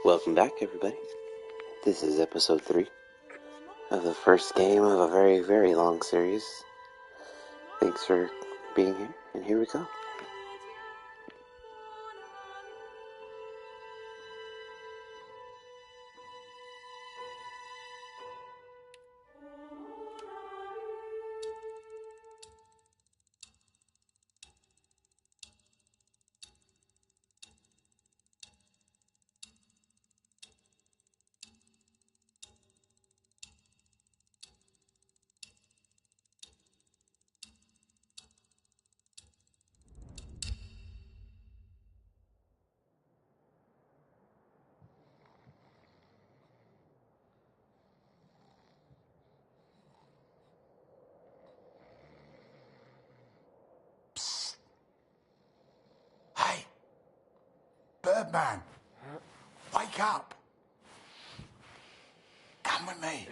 Welcome back, everybody. This is episode 3 of the first game of a very, very long series. Thanks for being here, and here we go. Hey! Birdman! Wake up! Come with me.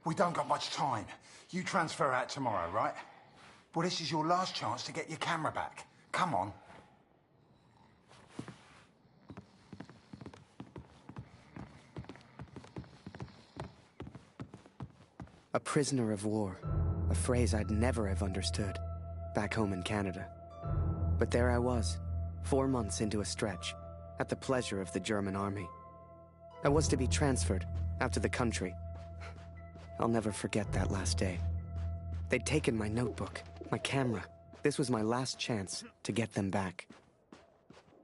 We don't got much time. You transfer out tomorrow, right? Well, this is your last chance to get your camera back. Come on. A prisoner of war, a phrase I'd never have understood back home in Canada. But there I was, 4 months into a stretch, at the pleasure of the German army. I was to be transferred out to the country. I'll never forget that last day. They'd taken my notebook, my camera. This was my last chance to get them back.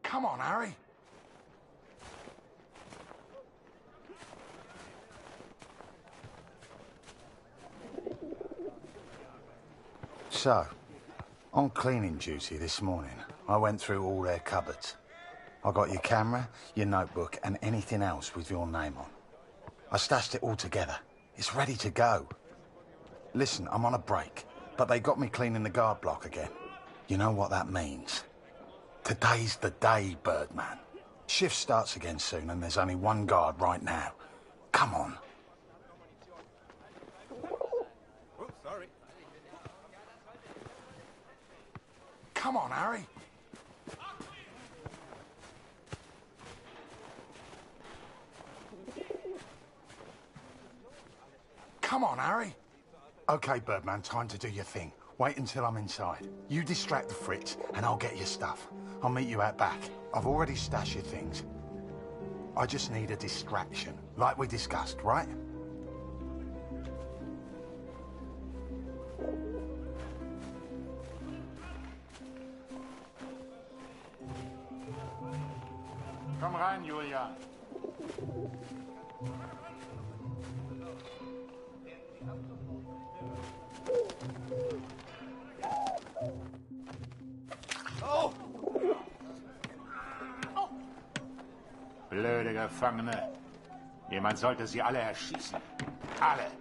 Come on, Harry. So, on cleaning duty this morning, I went through all their cupboards. I got your camera, your notebook, and anything else with your name on. I stashed it all together. It's ready to go. Listen, I'm on a break, but they got me cleaning the guard block again. You know what that means? Today's the day, Birdman. Shift starts again soon, and there's only one guard right now. Come on. Come on, Harry. Come on, Harry. Okay, Birdman, time to do your thing. Wait until I'm inside. You distract the Fritz, and I'll get your stuff. I'll meet you out back. I've already stashed your things. I just need a distraction, like we discussed, right? Komm rein, Julia. Oh! Blöde Gefangene. Jemand sollte sie alle erschießen. Alle.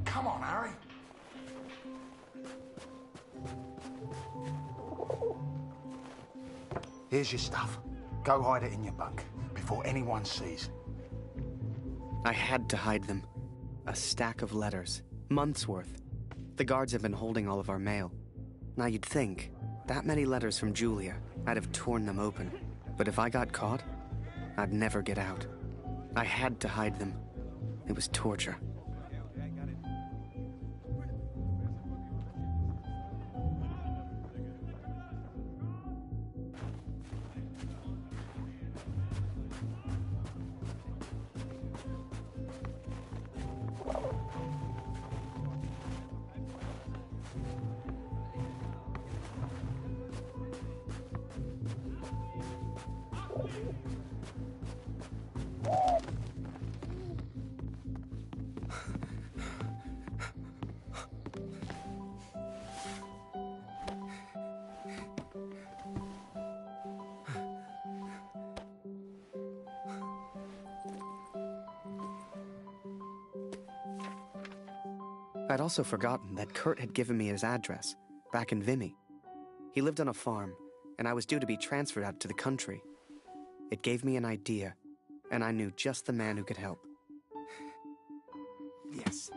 Come on, Harry. Here's your stuff. Go hide it in your bunk before anyone sees. I had to hide them. A stack of letters, months worth. The guards have been holding all of our mail. Now you'd think, that many letters from Julia, I'd have torn them open. But if I got caught, I'd never get out. I had to hide them. It was torture. I'd also forgotten that Kurt had given me his address, back in Vimy. He lived on a farm, and I was due to be transferred out to the country. It gave me an idea, and I knew just the man who could help. Yes.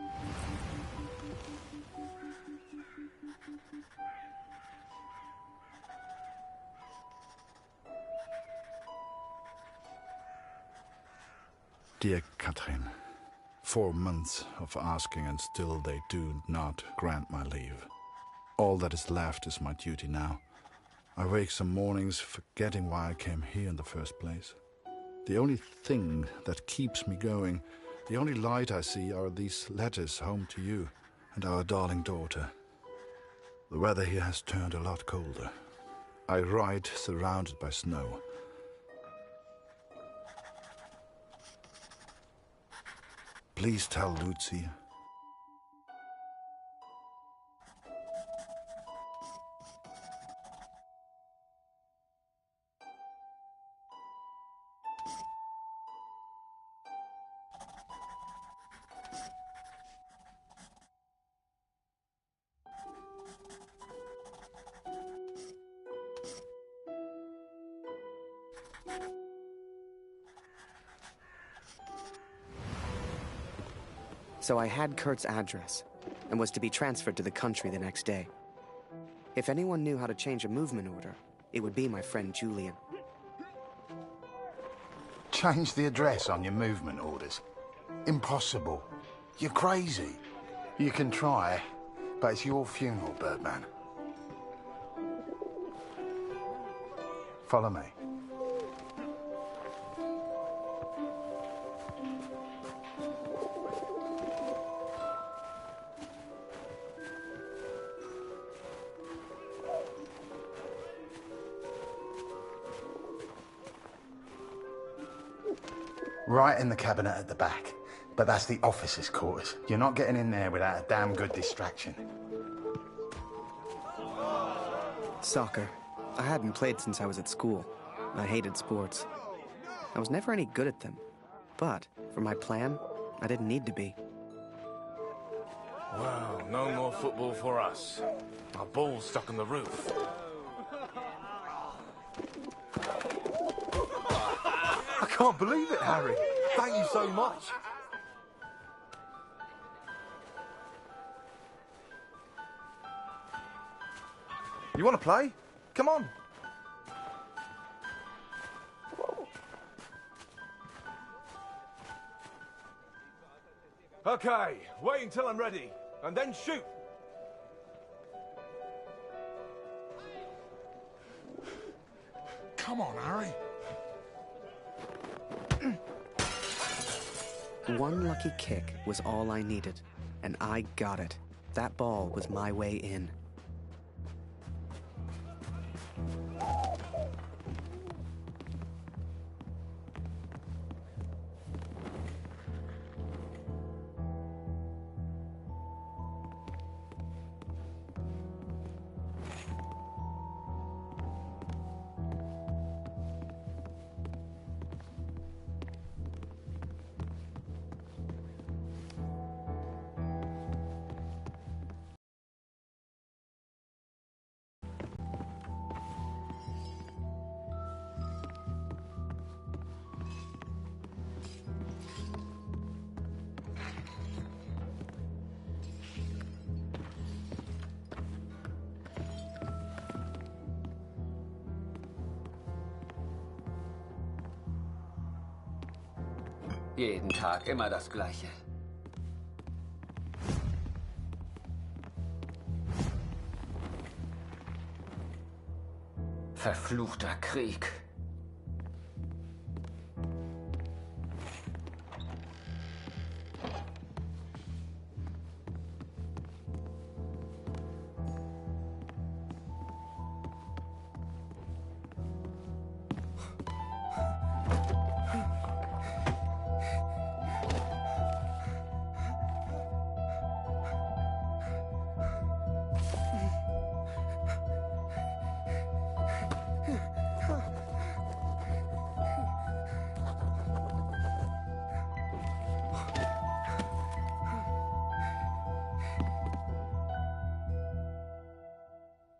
Dear Catherine, 4 months of asking and still they do not grant my leave. All that is left is my duty now. I wake some mornings forgetting why I came here in the first place. The only thing that keeps me going, the only light I see are these letters home to you and our darling daughter. The weather here has turned a lot colder. I ride surrounded by snow. Please tell Lucy. So I had Kurt's address, and was to be transferred to the country the next day. If anyone knew how to change a movement order, it would be my friend Julian. Change the address on your movement orders? Impossible. You're crazy. You can try, but it's your funeral, Birdman. Follow me. Right in the cabinet at the back. But that's the officers' quarters. You're not getting in there without a damn good distraction. Soccer. I hadn't played since I was at school. I hated sports. I was never any good at them. But, for my plan, I didn't need to be. Well, no more football for us. Our ball's stuck on the roof. I can't believe it, Harry. Thank you so much. You want to play? Come on. Okay, wait until I'm ready, and then shoot. Come on, Harry. One lucky kick was all I needed, and I got it. That ball was my way in. Jeden Tag immer das Gleiche. Verfluchter Krieg.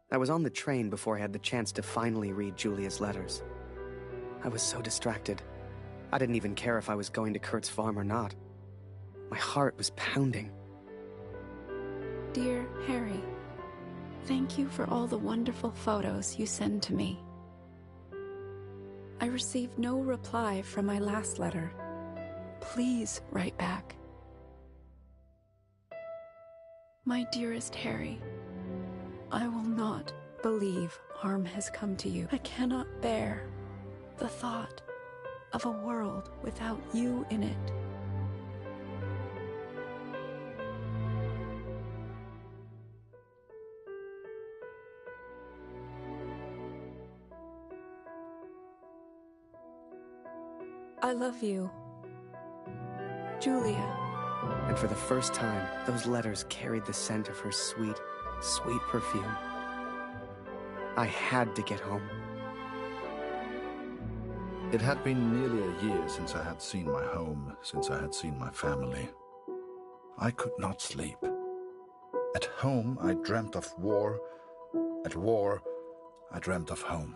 I was on the train before I had the chance to finally read Julia's letters. I was so distracted. I didn't even care if I was going to Kurt's farm or not. My heart was pounding. Dear Harry, thank you for all the wonderful photos you send to me. I received no reply from my last letter. Please write back. My dearest Harry, I will not believe harm has come to you. I cannot bear the thought of a world without you in it. I love you, Julia. And for the first time, those letters carried the scent of her sweet, sweet perfume. I had to get home. It had been nearly a year since I had seen my home, since I had seen my family. I could not sleep. At home, I dreamt of war. At war, I dreamt of home.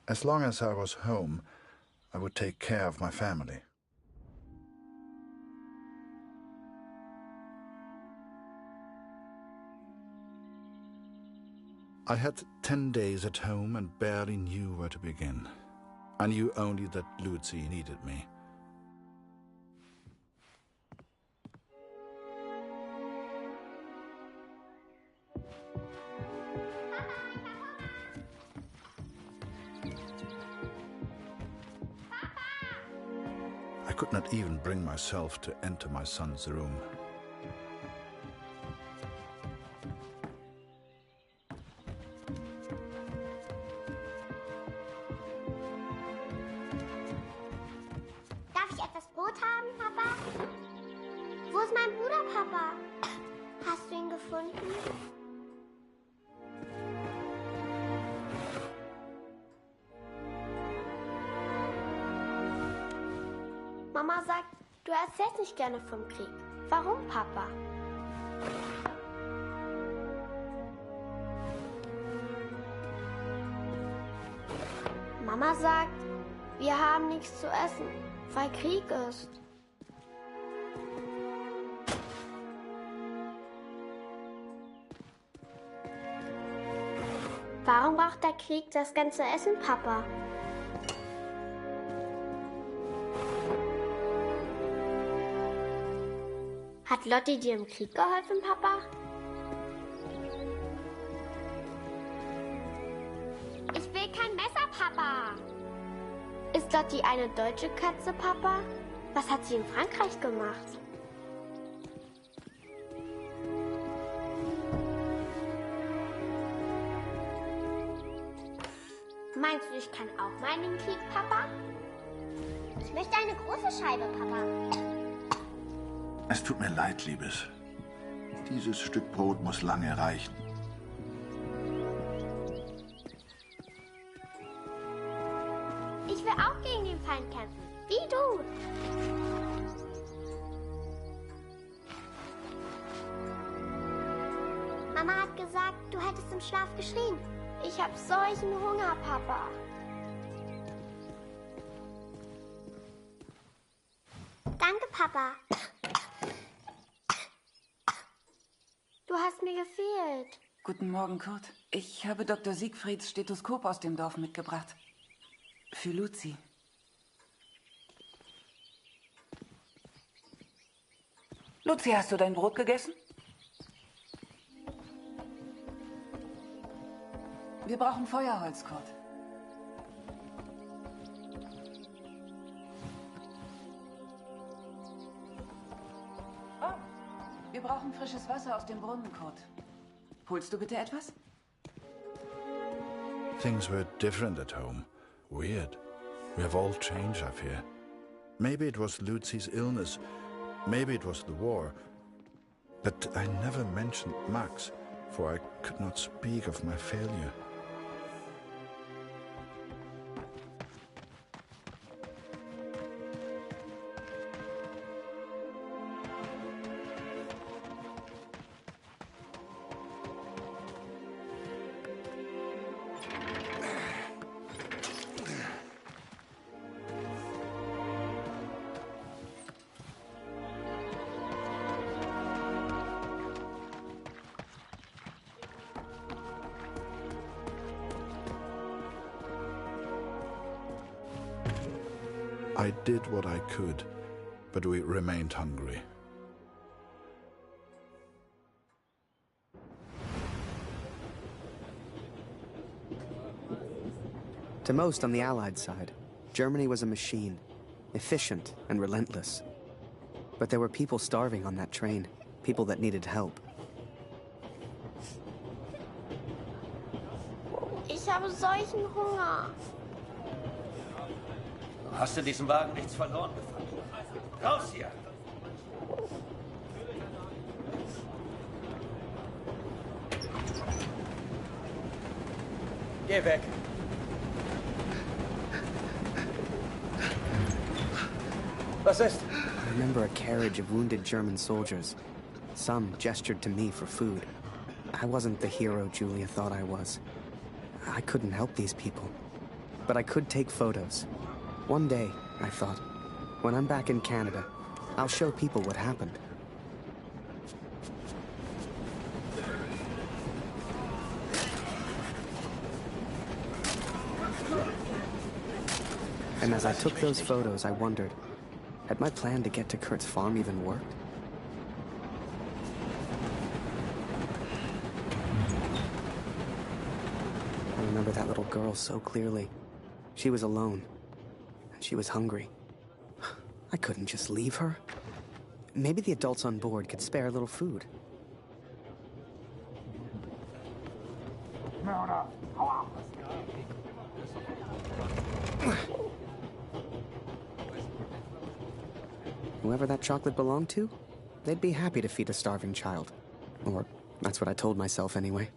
As long as I was home, I would take care of my family. I had 10 days at home and barely knew where to begin. I knew only that Lucy needed me. I could not even bring myself to enter my son's room. Darf ich etwas Brot haben, Papa? Wo ist mein Bruder, Papa? Hast du ihn gefunden? Mama sagt, du erzählst nicht gerne vom Krieg. Warum, Papa? Mama sagt, wir haben nichts zu essen, weil Krieg ist. Warum braucht der Krieg das ganze Essen, Papa? Hat Lotti dir im Krieg geholfen, Papa? Ich will kein Messer, Papa. Ist Lotti eine deutsche Katze, Papa? Was hat sie in Frankreich gemacht? Meinst du, ich kann auch mal in den Krieg, Papa? Ich möchte eine große Scheibe, Papa. Es tut mir leid, Liebes. Dieses Stück Brot muss lange reichen. Ich will auch gegen den Feind kämpfen, wie du. Mama hat gesagt, du hättest im Schlaf geschrien. Ich hab solchen Hunger, Papa. Danke, Papa. Du hast mir gefehlt. Guten Morgen, Kurt. Ich habe Dr. Siegfrieds Stethoskop aus dem Dorf mitgebracht. Für Luzi. Luzi, hast du dein Brot gegessen? Wir brauchen Feuerholz, Kurt. Oh, wir brauchen frisches Wasser aus dem Brunnen, Kurt. Holst du bitte etwas? Things were different at home. Weird. We have all changed, I fear. Maybe it was Lucy's illness. Maybe it was the war. But I never mentioned Max, for I could not speak of my failure. I did what I could, but we remained hungry. To most on the Allied side, Germany was a machine, efficient and relentless. But there were people starving on that train, people that needed help. Ich habe solchen Hunger. Du hast in diesem Wagen nichts verloren gefunden. Raus hier! Geh weg! Was ist? I remember a carriage of wounded German soldiers. Some gestured to me for food. I wasn't the hero Julia thought I was. I couldn't help these people. But I could take photos. One day, I thought, when I'm back in Canada, I'll show people what happened. And as I took those photos, I wondered, had my plan to get to Kurt's farm even worked? I remember that little girl so clearly. She was alone, and she was hungry. I couldn't just leave her. Maybe the adults on board could spare a little food. Whoever that chocolate belonged to, they'd be happy to feed a starving child. Or that's what I told myself anyway.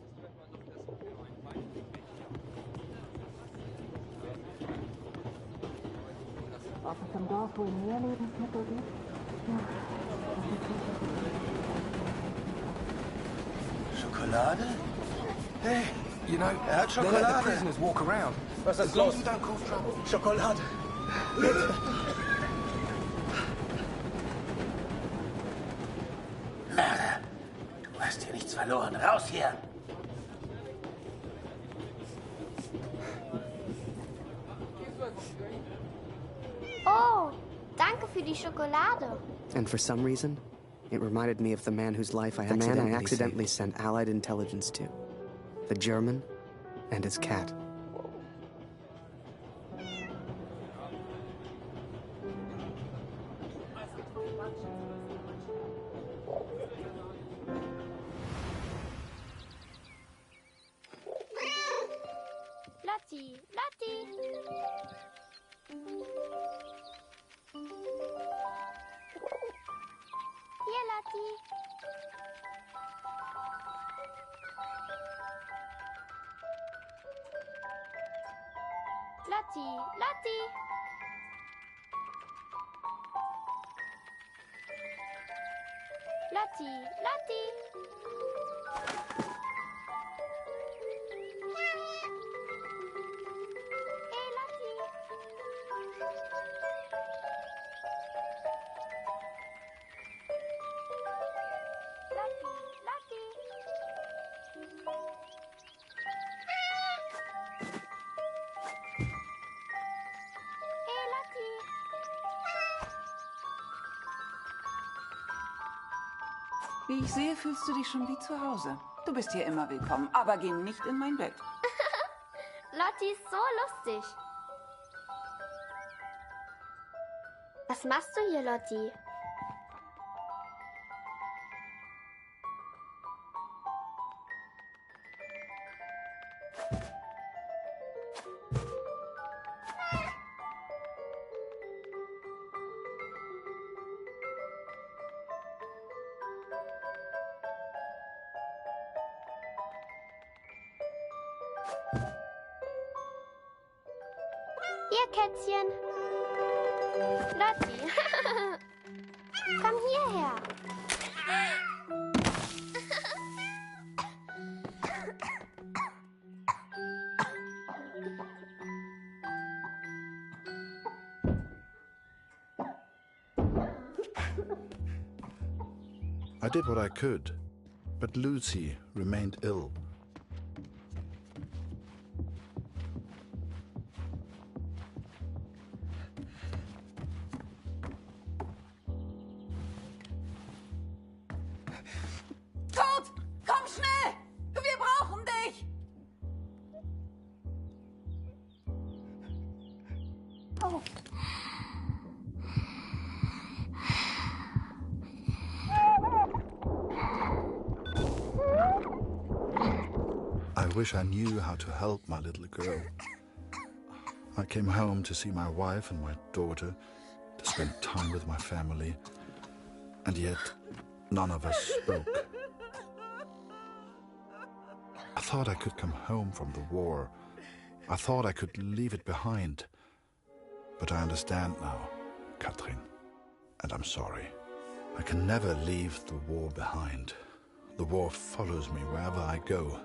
Ob es im Dorf wohl mehr Lebensmittel gibt? Schokolade? Hey, you know, they let the prisoners walk around. As long as we don't cause trouble. Schokolade. Nada. Du hast hier nichts verloren. Raus hier! Oh, danke für die Schokolade. And for some reason, it reminded me of the man whose life I accidentally sent Allied intelligence to. The German and his cat. Lotti, Lotti. Hier, Lotti. Lotti, Lotti. Lotti, Lotti. Hey, Lotti. Lotti, Lotti. Hey, Lotti. Wie ich sehe, fühlst du dich schon wie zu Hause. Du bist hier immer willkommen, aber geh nicht in mein Bett. Lotti ist so lustig. Was machst du hier, Lotti? Hier, Kätzchen. Lotti. Komm hierher. I did what I could, but Lucy remained ill. I wish I knew how to help my little girl. I came home to see my wife and my daughter, to spend time with my family, and yet none of us spoke. I thought I could come home from the war. I thought I could leave it behind. But I understand now, Katrin, and I'm sorry. I can never leave the war behind. The war follows me wherever I go.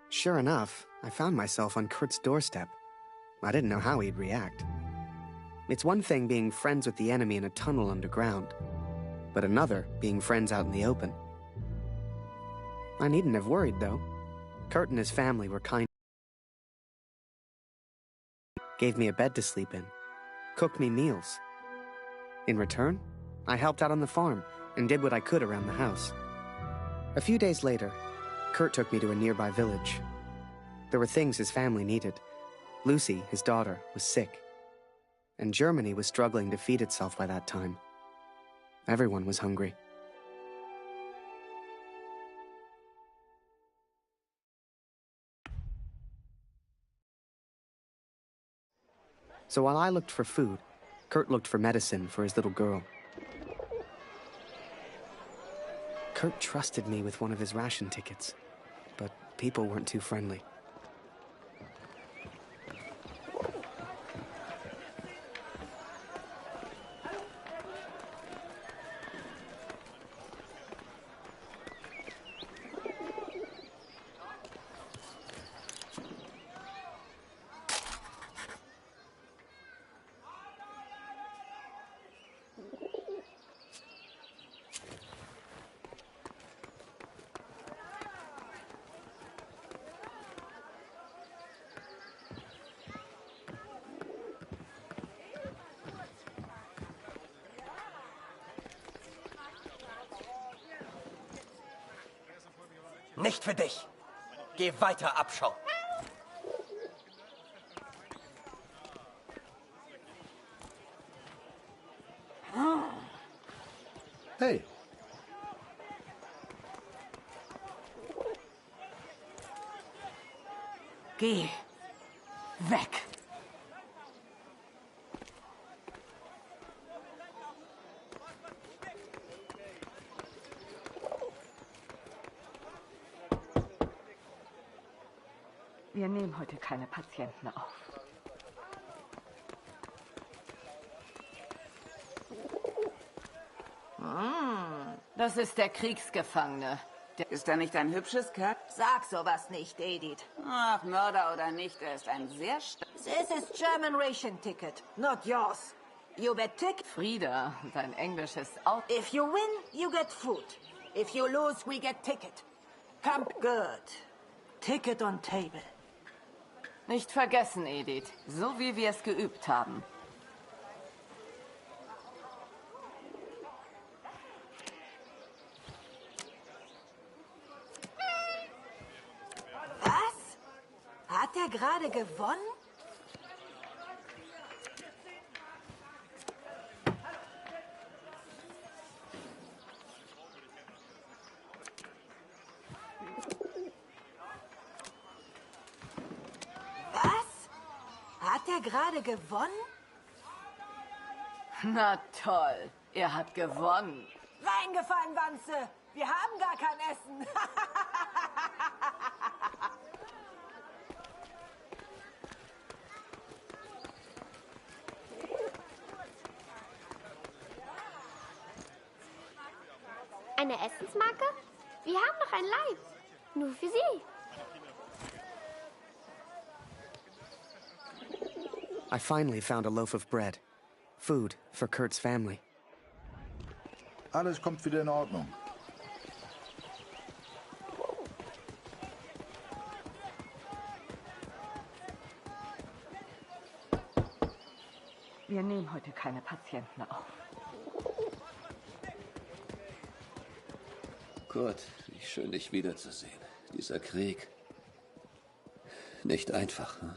Sure enough, I found myself on Kurt's doorstep. I didn't know how he'd react. It's one thing being friends with the enemy in a tunnel underground, but another being friends out in the open. I needn't have worried, though. Kurt and his family were kind. Gave me a bed to sleep in, cooked me meals. In return, I helped out on the farm and did what I could around the house. A few days later, Kurt took me to a nearby village. There were things his family needed. Lucy, his daughter, was sick. And Germany was struggling to feed itself by that time. Everyone was hungry. So while I looked for food, Kurt looked for medicine for his little girl. Kurt trusted me with one of his ration tickets, but people weren't too friendly. Nicht für dich. Geh weiter, Abschau. Hey. Geh. Weg. Wir nehmen heute keine Patienten auf. Das ist der Kriegsgefangene. Ist er nicht ein hübsches Kerl? Sag sowas nicht, Edith. Ach, Mörder oder nicht, er ist ein sehr This is German ration ticket, not yours. You get ticket. Frieda, dein Englisch ist auch... If you win, you get food. If you lose, we get ticket. Come good. Ticket on table. Nicht vergessen, Edith. So wie wir es geübt haben. Was? Hat er gerade gewonnen? Hat er gerade gewonnen? Na toll, er hat gewonnen. Reingefallen, Wanze! Wir haben gar kein Essen! Eine Essensmarke? Wir haben noch ein Leid. Nur für Sie. I finally found a loaf of bread. Food for Kurt's family. Alles kommt wieder in Ordnung. Wir nehmen heute keine Patienten auf. Kurt, wie schön, dich wiederzusehen. Dieser Krieg. Nicht einfach, hm?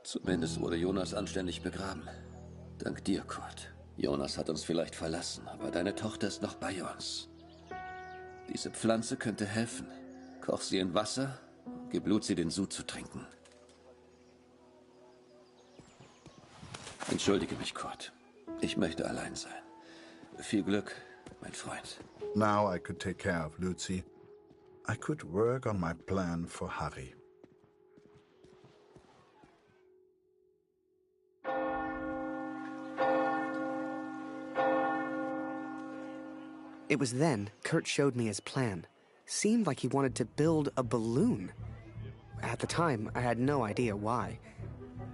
Zumindest wurde Jonas anständig begraben. Dank dir, Kurt. Jonas hat uns vielleicht verlassen, aber deine Tochter ist noch bei uns. Diese Pflanze könnte helfen. Koch sie in Wasser, gib Luzi den Sud zu trinken. Entschuldige mich, Kurt. Ich möchte allein sein. Viel Glück, mein Freund. Now I could take care of Luzi. I could work on my plan for Harry. It was then Kurt showed me his plan. Seemed like he wanted to build a balloon. At the time, I had no idea why.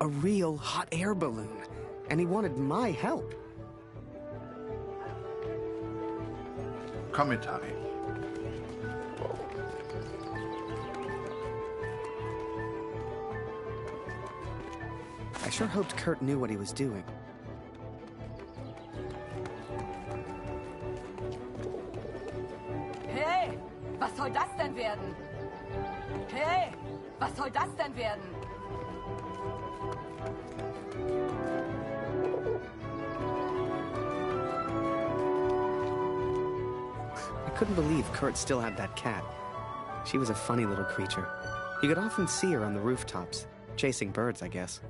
A real hot air balloon. And he wanted my help. Komm mit, Harry. I sure hoped Kurt knew what he was doing. Hey, was soll das denn werden? Hey, was soll das denn werden? I couldn't believe Kurt still had that cat. She was a funny little creature. You could often see her on the rooftops, chasing birds, I guess.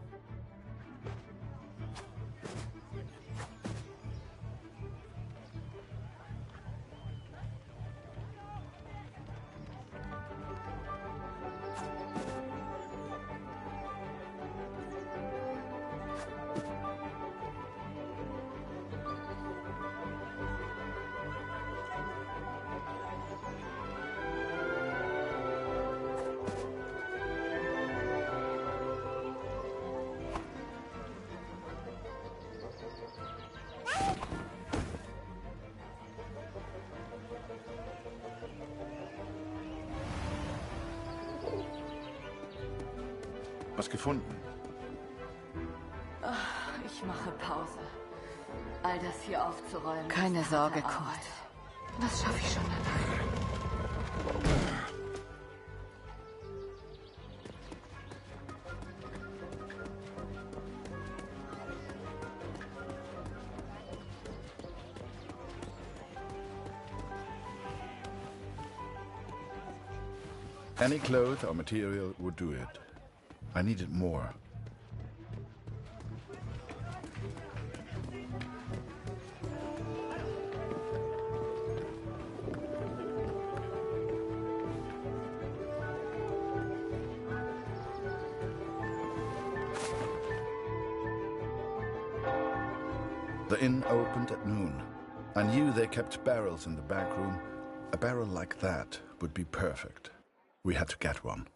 Was gefunden? Ich mache Pause. All das hier aufzuräumen. Keine ist Sorge, harte Kurt. Arbeit. Das schaffe ich schon allein. Any cloth or material would do it. I needed more. The inn opened at noon. I knew they kept barrels in the back room. A barrel like that would be perfect. We had to get one.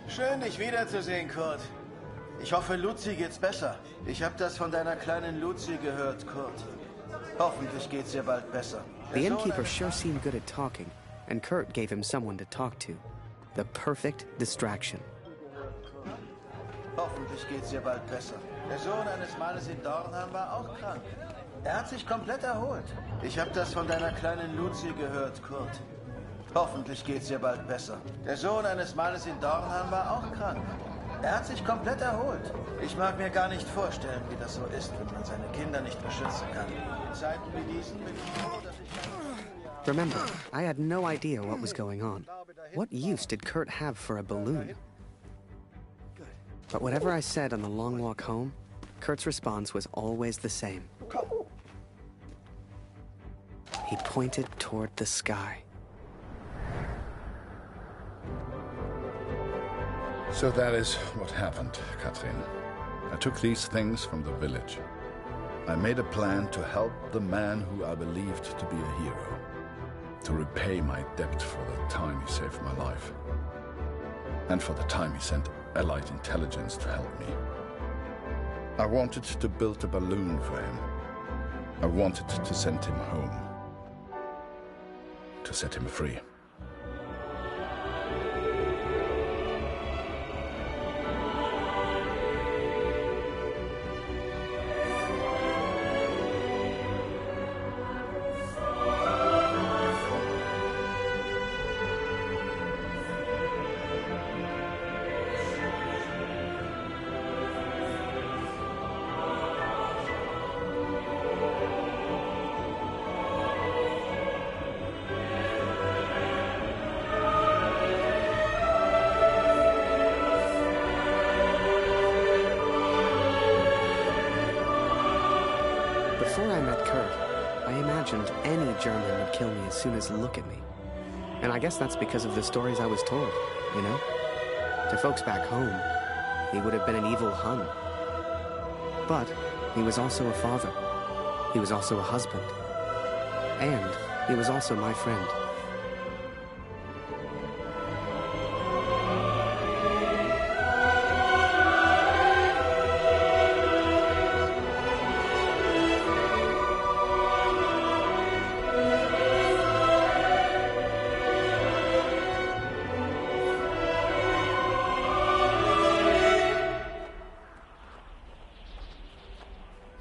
Schön, dich wiederzusehen, Kurt. Ich hoffe, Luzi geht's besser. Ich habe das von deiner kleinen Luzi gehört, Kurt. Hoffentlich geht's ihr bald besser. The innkeeper sure seemed good at talking, and Kurt gave him someone to talk to. The perfect distraction. Hoffentlich geht's ihr bald besser. Der Sohn eines Mannes in Dornham war auch krank. Er hat sich komplett erholt. Ich habe das von deiner kleinen Luzi gehört, Kurt. Hoffentlich geht's ihr bald besser. Der Sohn eines Mannes in Dornham war auch krank. Er hat sich komplett erholt. Ich mag mir gar nicht vorstellen, wie das so ist, wenn man seine Kinder nicht beschützen kann. In Zeiten wie diesen bin ich froh, dass ich... Remember, I had no idea what was going on. What use did Kurt have for a balloon? But whatever I said on the long walk home, Kurt's response was always the same. He pointed toward the sky. So that is what happened, Katrin. I took these things from the village. I made a plan to help the man who I believed to be a hero, to repay my debt for the time he saved my life, and for the time he sent Allied intelligence to help me. I wanted to build a balloon for him. I wanted to send him home, to set him free. Before I met Kurt, I imagined any German would kill me as soon as look at me. And I guess that's because of the stories I was told, you know? To folks back home, he would have been an evil Hun. But he was also a father. He was also a husband. And he was also my friend.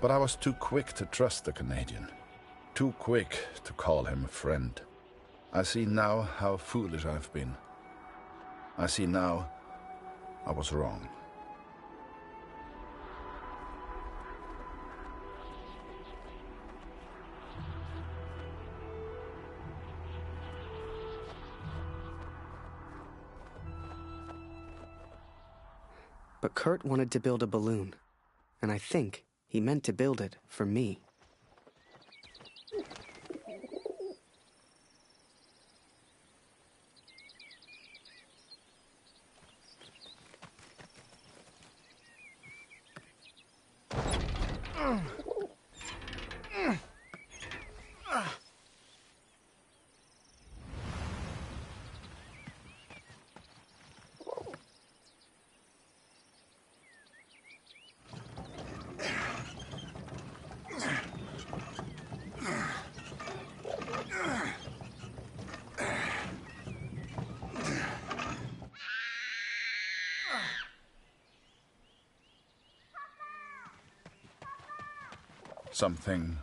But I was too quick to trust the Canadian. Too quick to call him a friend. I see now how foolish I've been. I see now I was wrong. But Kurt wanted to build a balloon, and I think he meant to build it for me. Something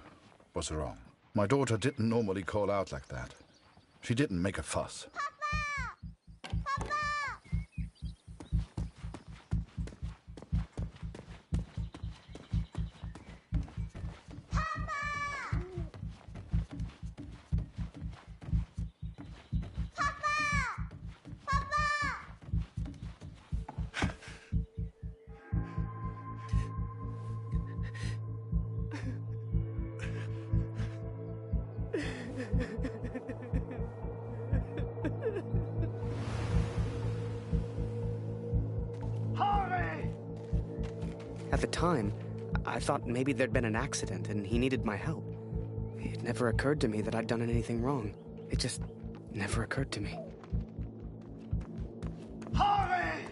was wrong. My daughter didn't normally call out like that. She didn't make a fuss. At the time, I thought maybe there'd been an accident and he needed my help. It never occurred to me that I'd done anything wrong. It just never occurred to me. Harry!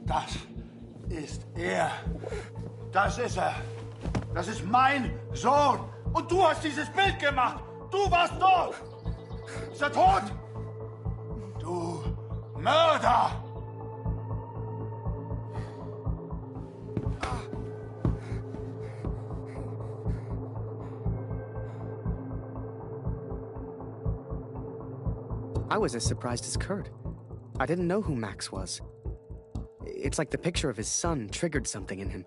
Das ist er. Das ist er. Das ist mein Sohn. Und du hast dieses Bild gemacht. Du warst dort. Ist er tot? Du Mörder! I was as surprised as Kurt. I didn't know who Max was. It's like the picture of his son triggered something in him.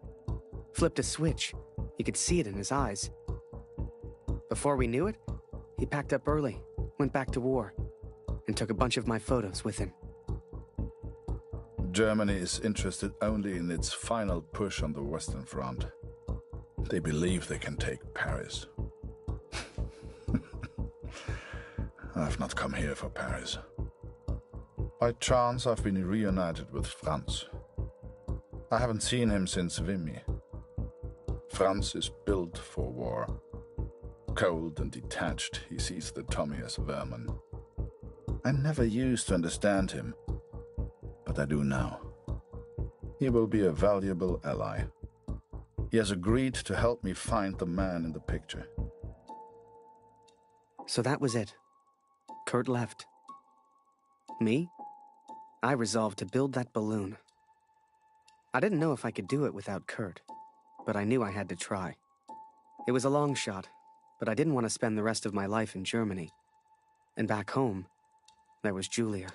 Flipped a switch. You could see it in his eyes. Before we knew it, he packed up early, went back to war. and took a bunch of my photos with him. Germany is interested only in its final push on the Western Front. They believe they can take Paris. I've not come here for Paris. By chance, I've been reunited with Franz. I haven't seen him since Vimy. Franz is built for war. Cold and detached, he sees the Tommy as vermin. I never used to understand him, but I do now. He will be a valuable ally. He has agreed to help me find the man in the picture. So that was it. Kurt left. Me? I resolved to build that balloon. I didn't know if I could do it without Kurt, but I knew I had to try. It was a long shot, but I didn't want to spend the rest of my life in Germany. And back home, there was Julia.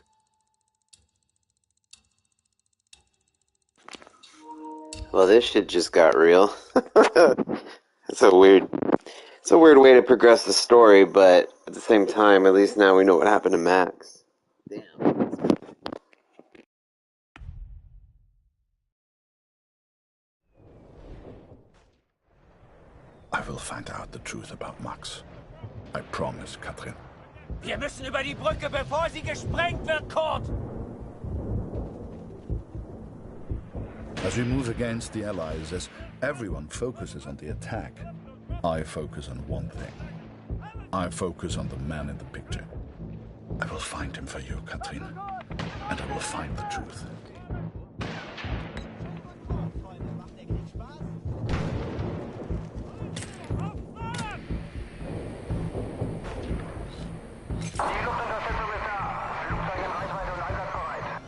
Well, this shit just got real. It's a weird way to progress the story, but at the same time, at least now we know what happened to Max. Damn. I will find out the truth about Max. I promise, Katrin. Wir müssen über die Brücke, bevor sie gesprengt wird, Kurt! As we move against the Allies, as everyone focuses on the attack, I focus on one thing. I focus on the man in the picture. I will find him for you, Katrin. And I will find the truth.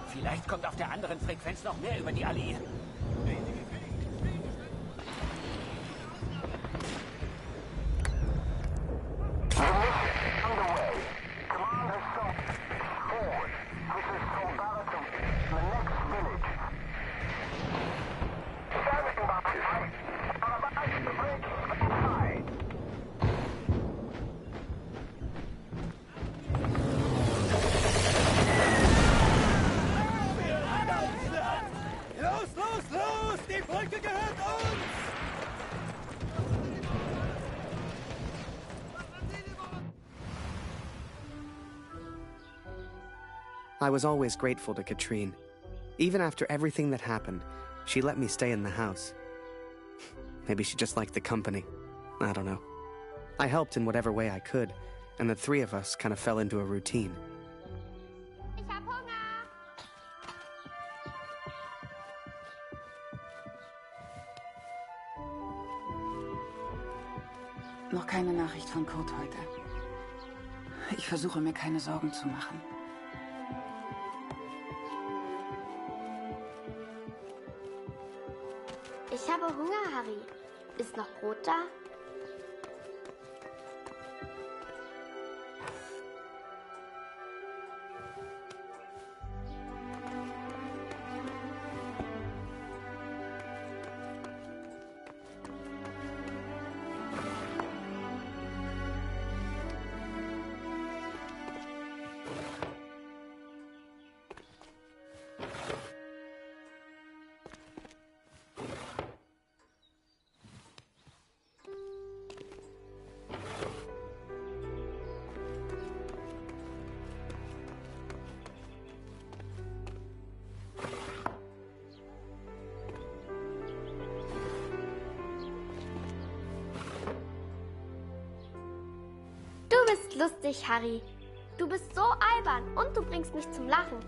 Vielleicht kommt auf der anderen Frequenz noch mehr über die Alliierten. I was always grateful to Katrine. Even after everything that happened, she let me stay in the house. Maybe she just liked the company. I don't know. I helped in whatever way I could, and the three of us kind of fell into a routine. Ich hab Hunger! Noch keine Nachricht von Kurt heute. Ich versuche mir keine Sorgen zu machen. Ich habe Hunger, Harry. Ist noch Brot da? Du bist lustig, Harry. Du bist so albern und du bringst mich zum Lachen.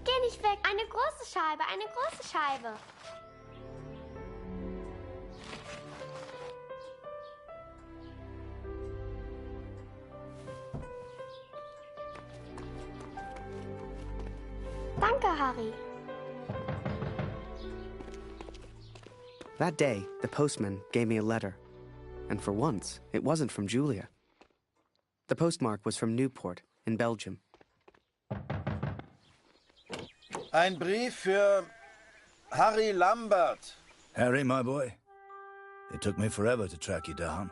Geh nicht weg. Eine große Scheibe, eine große Scheibe. Danke, Harry. That day, the postman gave me a letter. And for once, it wasn't from Julia. The postmark was from Newport in Belgium. Ein Brief für Harry Lambert. Harry, my boy. It took me forever to track you down.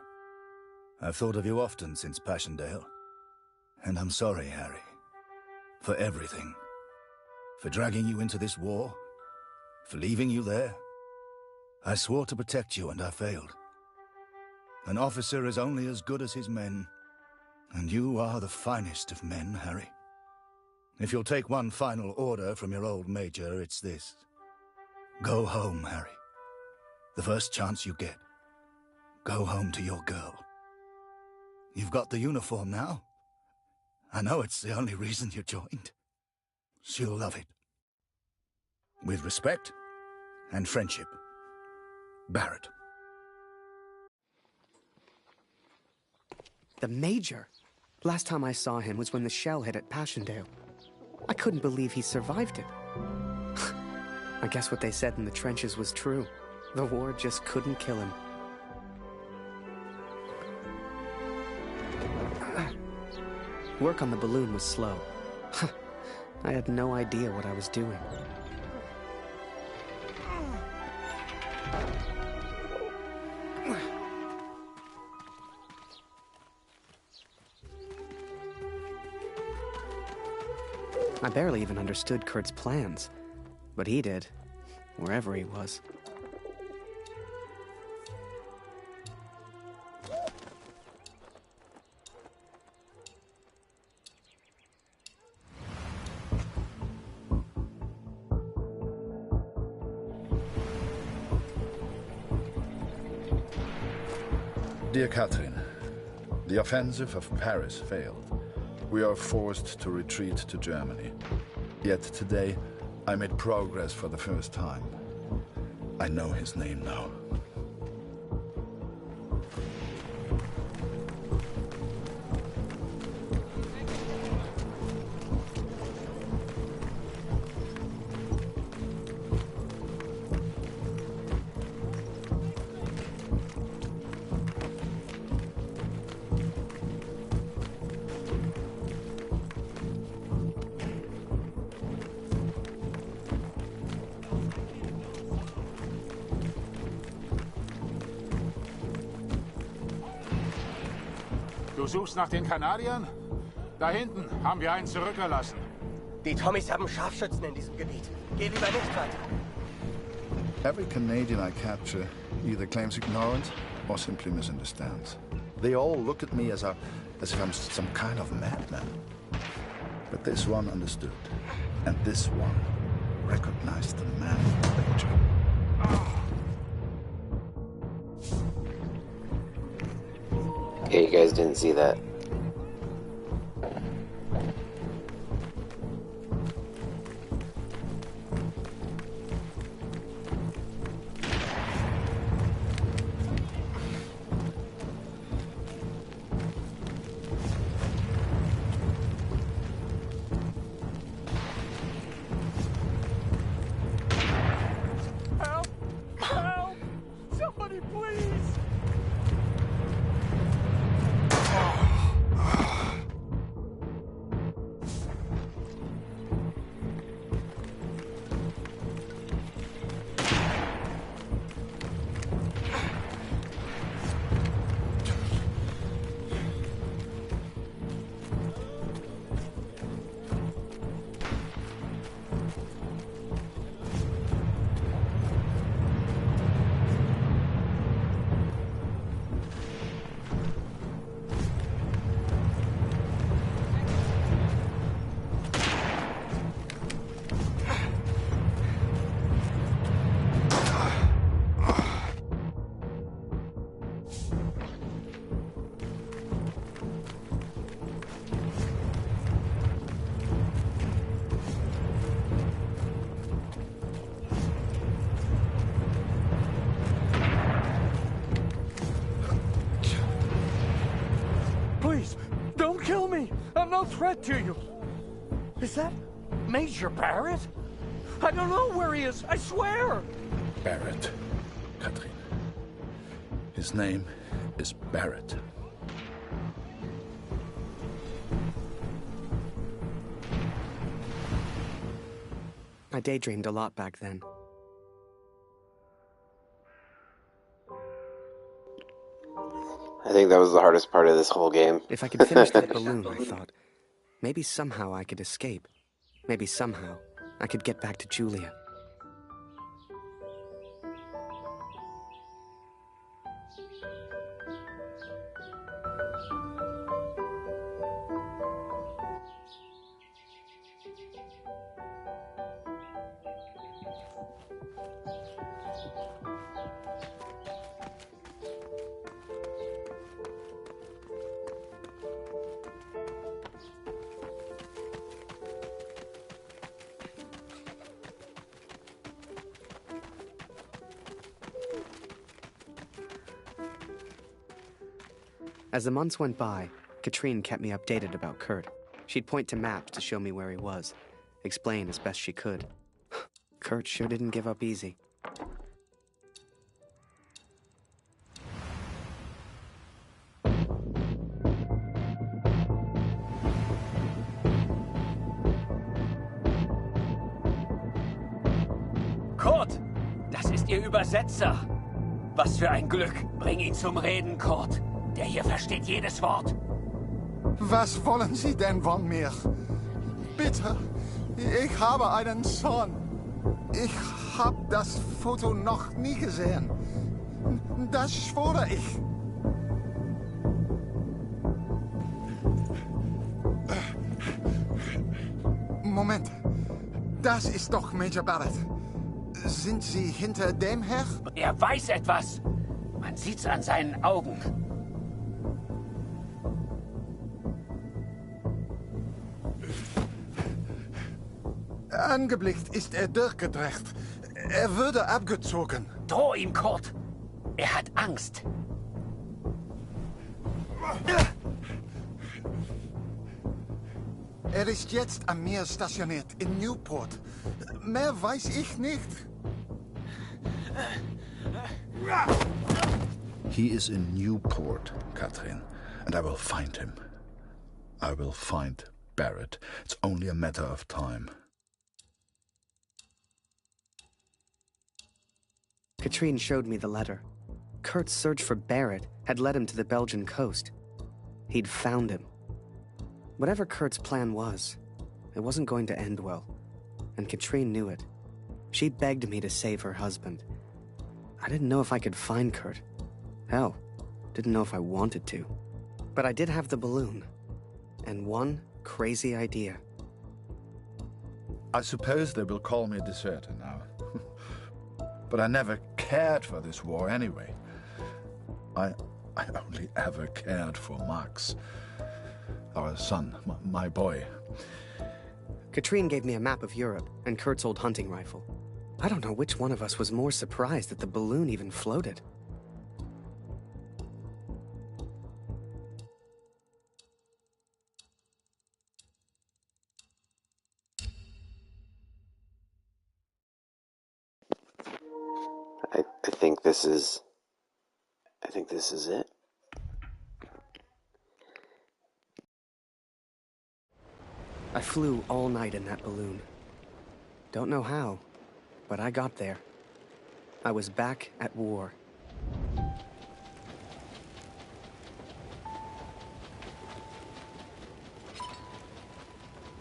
I've thought of you often since Passchendaele. And I'm sorry, Harry. For everything. For dragging you into this war. For leaving you there. I swore to protect you and I failed. An officer is only as good as his men. And you are the finest of men, Harry. If you'll take one final order from your old major, it's this. Go home, Harry. The first chance you get. Go home to your girl. You've got the uniform now. I know it's the only reason you joined. She'll love it. With respect and friendship. Barrett. The Major? Last time I saw him was when the shell hit at Passchendaele. I couldn't believe he survived it. I guess what they said in the trenches was true. The war just couldn't kill him. Work on the balloon was slow. I had no idea what I was doing. I barely even understood Kurt's plans, but he did, wherever he was. Dear Catherine, the offensive of Paris failed. We are forced to retreat to Germany. Yet today, I made progress for the first time. I know his name now. Du suchst nach den Kanadiern? Da hinten haben wir einen zurückgelassen. Die Tommies haben Scharfschützen in diesem Gebiet. Geh lieber nicht weiter. Every Canadian I capture either claims ignorance or simply misunderstands. They all look at me as if I'm some kind of madman. But this one understood. And this one recognized the man of danger. Okay, you guys didn't see that. Help! Help! Somebody, please! Please, don't kill me! I'm no threat to you! Is that Major Barrett? I don't know where he is, I swear! Barrett, Catherine. His name is Barrett. I daydreamed a lot back then. I think that was the hardest part of this whole game. If I could finish that balloon, I thought, Maybe somehow I could escape. Maybe somehow I could get back to Julia. As the months went by, Katrine kept me updated about Kurt. She'd point to maps to show me where he was, explain as best she could. Kurt sure didn't give up easy. Kurt, das ist Ihr Übersetzer. Was für ein Glück. Bring ihn zum Reden, Kurt. Der hier versteht jedes Wort. Was wollen Sie denn von mir? Bitte, ich habe einen Sohn. Ich habe das Foto noch nie gesehen. Das schwöre ich. Moment, das ist doch Major Barrett. Sind Sie hinter dem her? Er weiß etwas. Man sieht's an seinen Augen. Angeblickt ist er durchgedreht. Er würde abgezogen. Droh ihm, Kurt. Er hat Angst. Er ist jetzt am Meer stationiert, in Newport. Mehr weiß ich nicht. He is in Newport, Katrin, and I will find him. I will find Barrett. It's only a matter of time. Katrine showed me the letter. Kurt's search for Barrett had led him to the Belgian coast. He'd found him. Whatever Kurt's plan was, it wasn't going to end well. And Katrine knew it. She begged me to save her husband. I didn't know if I could find Kurt. Hell, didn't know if I wanted to. But I did have the balloon. And one crazy idea. I suppose they will call me a deserter now. But I never cared for this war anyway. I only ever cared for Max. Our son, my boy. Katrine gave me a map of Europe and Kurt's old hunting rifle. I don't know which one of us was more surprised that the balloon even floated. I think this is it. I flew all night in that balloon. Don't know how, but I got there. I was back at war.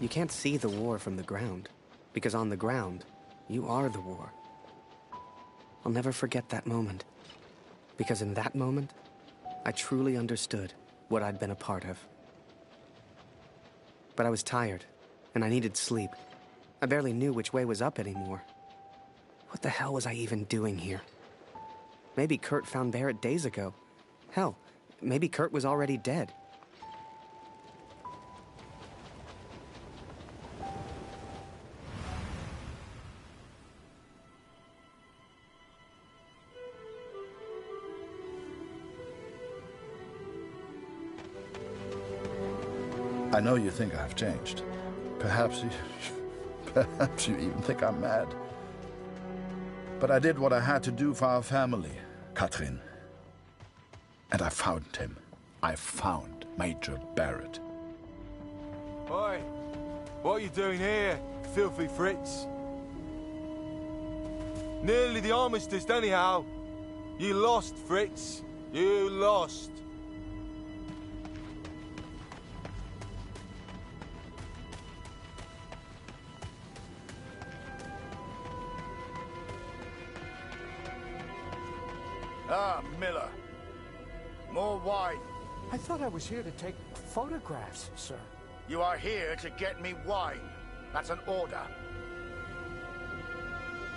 You can't see the war from the ground, because on the ground, you are the war. I'll never forget that moment, because in that moment, I truly understood what I'd been a part of. But I was tired, and I needed sleep. I barely knew which way was up anymore. What the hell was I even doing here? Maybe Kurt found Barrett days ago. Hell, maybe Kurt was already dead. I know you think I've changed. Perhaps you even think I'm mad. But I did what I had to do for our family, Katrin. And I found him. I found Major Barrett. Oi! What are you doing here, filthy Fritz? Nearly the armistice, anyhow. You lost, Fritz. You lost. Ah, Miller. More wine. I thought I was here to take photographs, sir. You are here to get me wine. That's an order.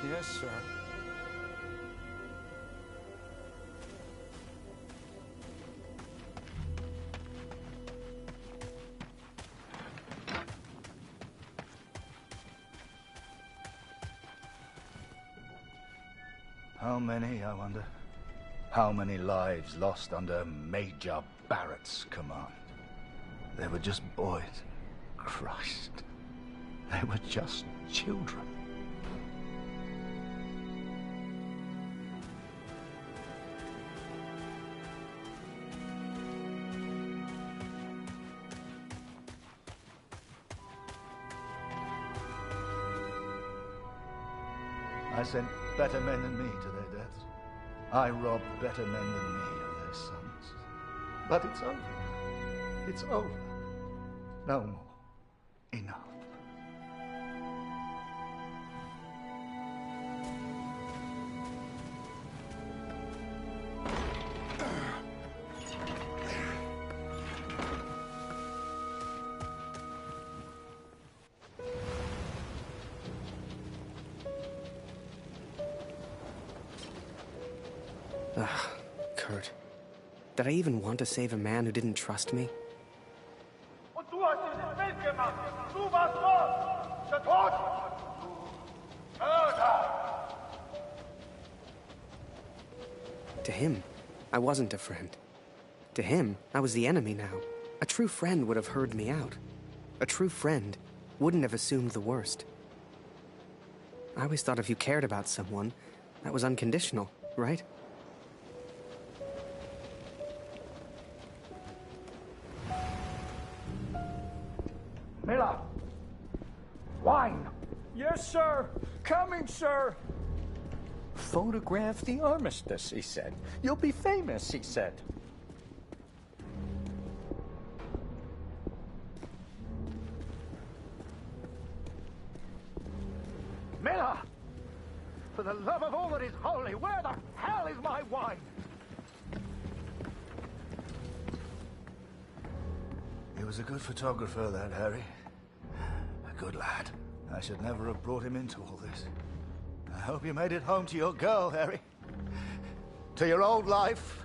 Yes, sir. How many, I wonder? How many lives lost under Major Barrett's command? They were just boys. Christ. They were just children. I sent better men than me to their deaths. I robbed better men than me of their sons. But it's over. It's over. No more. Enough. Kurt. Did I even want to save a man who didn't trust me? Und du hast dieses Bild gemacht. Du warst dort. Der Tod. Mörder. To him, I wasn't a friend. To him, I was the enemy now. A true friend would have heard me out. A true friend wouldn't have assumed the worst. I always thought if you cared about someone, that was unconditional, right? Miller! Wine! Yes, sir! Coming, sir! Photograph the armistice, he said. You'll be famous, he said. Miller! For the love of all that is holy, where the hell is my wine? He was a good photographer, that Harry. A good lad. I should never have brought him into all this. I hope you made it home to your girl, Harry. To your old life.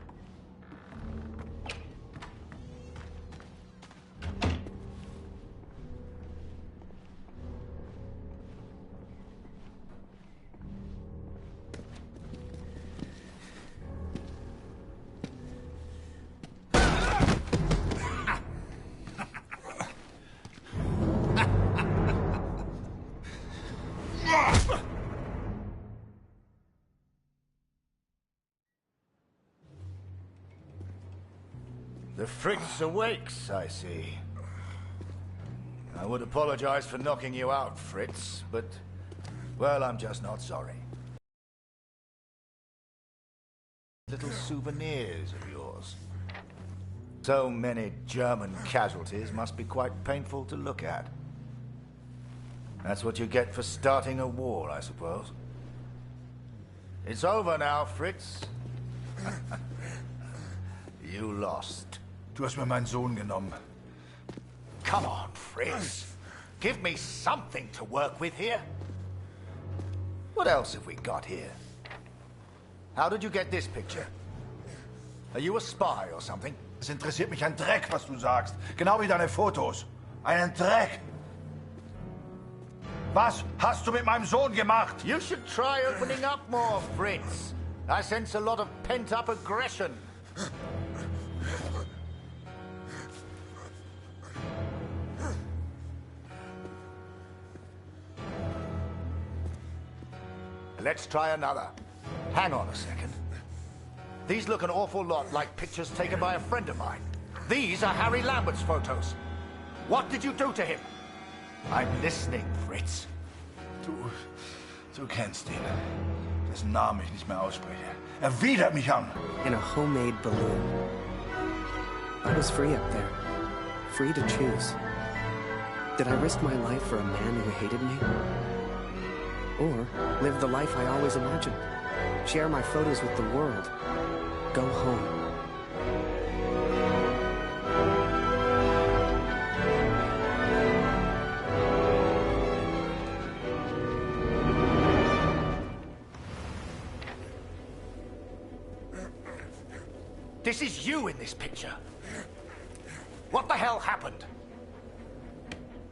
The Fritz awakes, I see. I would apologize for knocking you out, Fritz, but, well, I'm just not sorry. Little souvenirs of yours. So many German casualties must be quite painful to look at. That's what you get for starting a war, I suppose. It's over now, Fritz. You lost. Du hast mir meinen Sohn genommen. Come on, Fritz. Give me something to work with here. What else have we got here? How did you get this picture? Are you a spy or something? Es interessiert mich ein Dreck, was du sagst. Genau wie deine Fotos. Einen Dreck. Was hast du mit meinem Sohn gemacht? You should try opening up more, Fritz. I sense a lot of pent-up aggression. Let's try another. Hang on a second. These look an awful lot like pictures taken by a friend of mine. These are Harry Lambert's photos. What did you do to him? I'm listening, Fritz. Du kennst ihn. Dessen Namen ich nicht mehr ausspreche. Er widert mich an. In a homemade balloon. I was free up there. Free to choose. Did I risk my life for a man who hated me? Or live the life I always imagined? Share my photos with the world? go home. This is you in this picture. What the hell happened?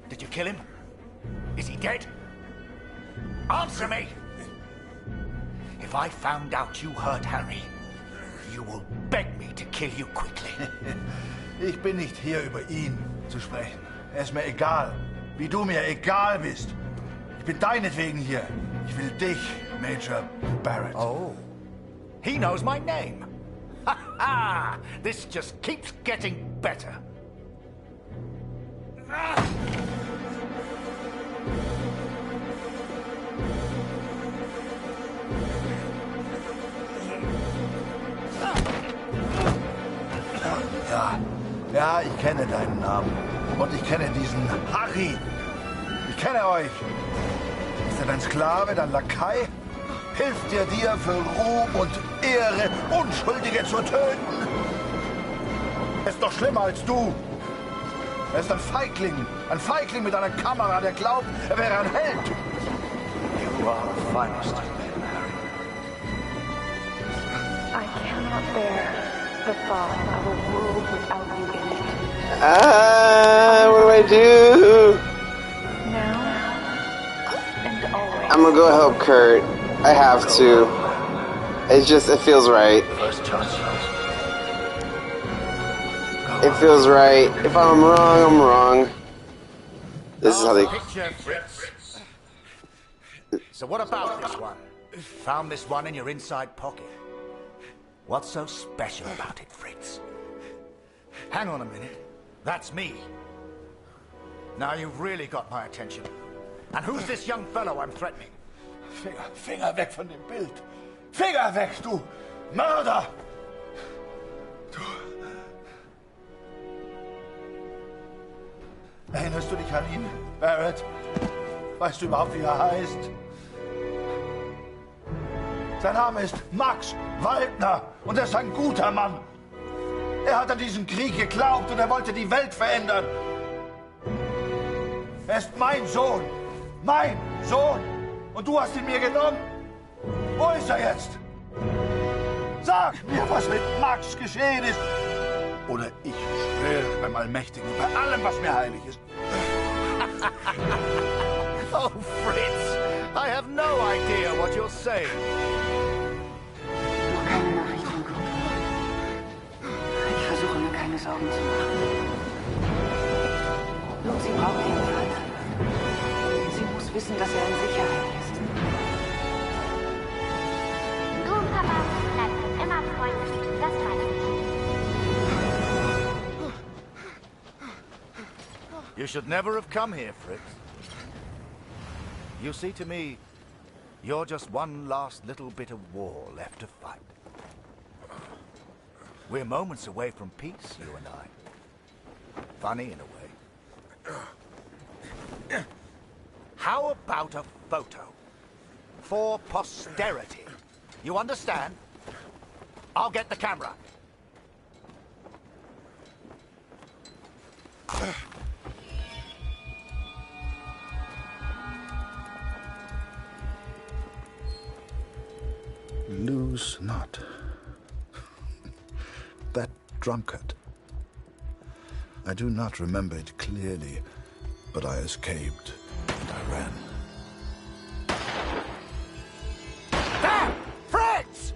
Did you kill him? Is he dead? Answer me! If I found out you hurt Harry, you will beg me to kill you quickly. Ich bin nicht hier, über ihn zu sprechen. Ist mir egal, wie du mir egal bist. Ich bin deinetwegen hier. Ich will dich, Major Barrett. Oh, he knows my name. Ha ha! This just keeps getting better. Ja, ich kenne deinen Namen. Und ich kenne diesen Harry. Ich kenne euch. Ist er dein Sklave, dein Lakai? Hilft er dir für Ruhm und Ehre, Unschuldige zu töten? Er ist doch schlimmer als du. Er ist ein Feigling mit einer Kamera, der glaubt, er wäre ein Held. You are the finest of men, Harry. I cannot bear the thought of a world without you in it. What do I do? Now and always. I'm gonna go help Kurt. I have to. It feels right. It feels right. If I'm wrong, I'm wrong. This is how they... So what about this one? Found this one in your inside pocket. What's so special about it, Fritz? Hang on a minute. That's me. Now you've really got my attention. And who's this young fellow I'm threatening? Finger weg von dem Bild. Finger weg, du Mörder! Erinnerst du dich an ihn, Barrett? Weißt du überhaupt, wie er heißt? Sein Name ist Max Waldner und er ist ein guter Mann. Er hat an diesen Krieg geglaubt und er wollte die Welt verändern. Er ist mein Sohn. Mein Sohn. Und du hast ihn mir genommen. Wo ist er jetzt? Sag mir, was mit Max geschehen ist. Oder ich schwöre beim Allmächtigen, bei allem, was mir heilig ist. Oh, Fritz, I have no idea what you're saying. Noch keine Nachricht von Kurt. Ich versuche mir keine Sorgen zu machen. Lucy braucht ihn Vater. Sie muss wissen, dass er in Sicherheit ist. Du und Papa bleiben immer Freunde, das weiß ich. You should never have come here, Fritz. You see, to me, you're just one last little bit of war left to fight. We're moments away from peace, you and I. Funny in a way. How about a photo? For posterity. You understand? I'll get the camera. Lose not. That drunkard. I do not remember it clearly, but I escaped and I ran. There! Fritz!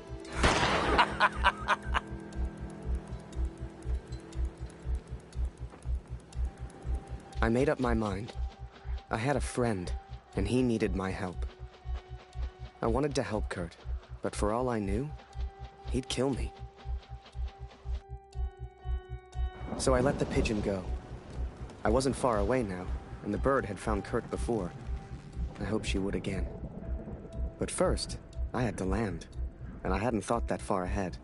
I made up my mind. I had a friend, and he needed my help. I wanted to help Kurt, but for all I knew, he'd kill me. So I let the pigeon go. I wasn't far away now, and the bird had found Kurt before. I hoped she would again. But first, I had to land, and I hadn't thought that far ahead.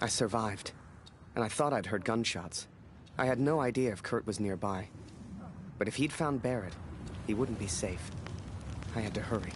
I survived, and I thought I'd heard gunshots. I had no idea if Kurt was nearby. But if he'd found Barrett, he wouldn't be safe. I had to hurry.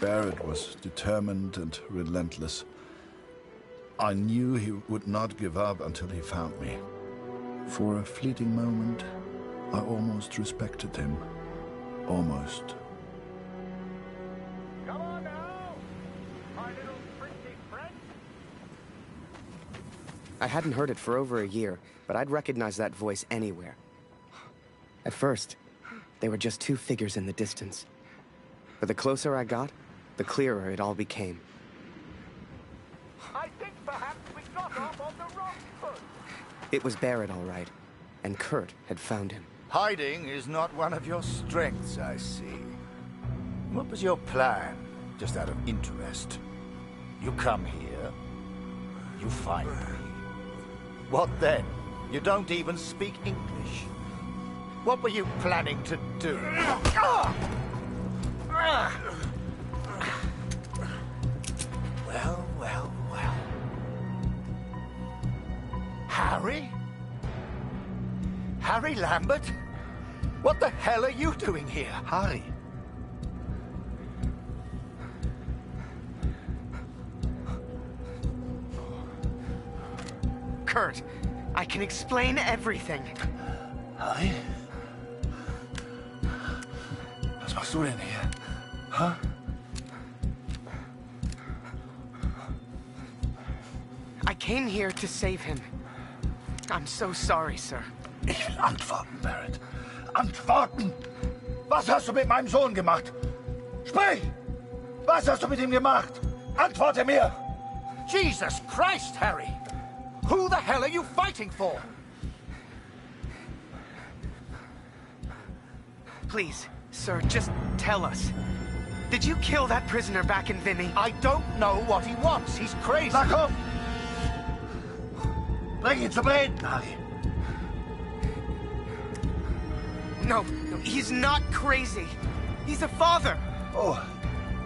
Barrett was determined and relentless. I knew he would not give up until he found me. For a fleeting moment, I almost respected him. Almost. Come on now, my little pretty friend. I hadn't heard it for over a year, but I'd recognize that voice anywhere. At first, they were just two figures in the distance. But the closer I got, the clearer it all became. I think perhaps we got off on the wrong foot. It was Barrett, all right, and Kurt had found him. Hiding is not one of your strengths, I see. What was your plan, just out of interest? You come here, you find me. What then? You don't even speak English. What were you planning to do? Well, well, well. Harry? Harry Lambert? What the hell are you doing here, Harry? Kurt, I can explain everything. Harry? Was machst du denn hier? Huh? I came here to save him. I'm so sorry, sir. Ich will antworten, Barrett. Antworten! Was hast du mit meinem Sohn gemacht? Sprich! Was hast du mit ihm gemacht? Antworte mir! Jesus Christ, Harry! Who the hell are you fighting for? Please, sir, just tell us. Did you kill that prisoner back in Vimy? I don't know what he wants. He's crazy. Na komm! Bring ihn zum Reden, Harry. No, he's not crazy. He's a father. Oh,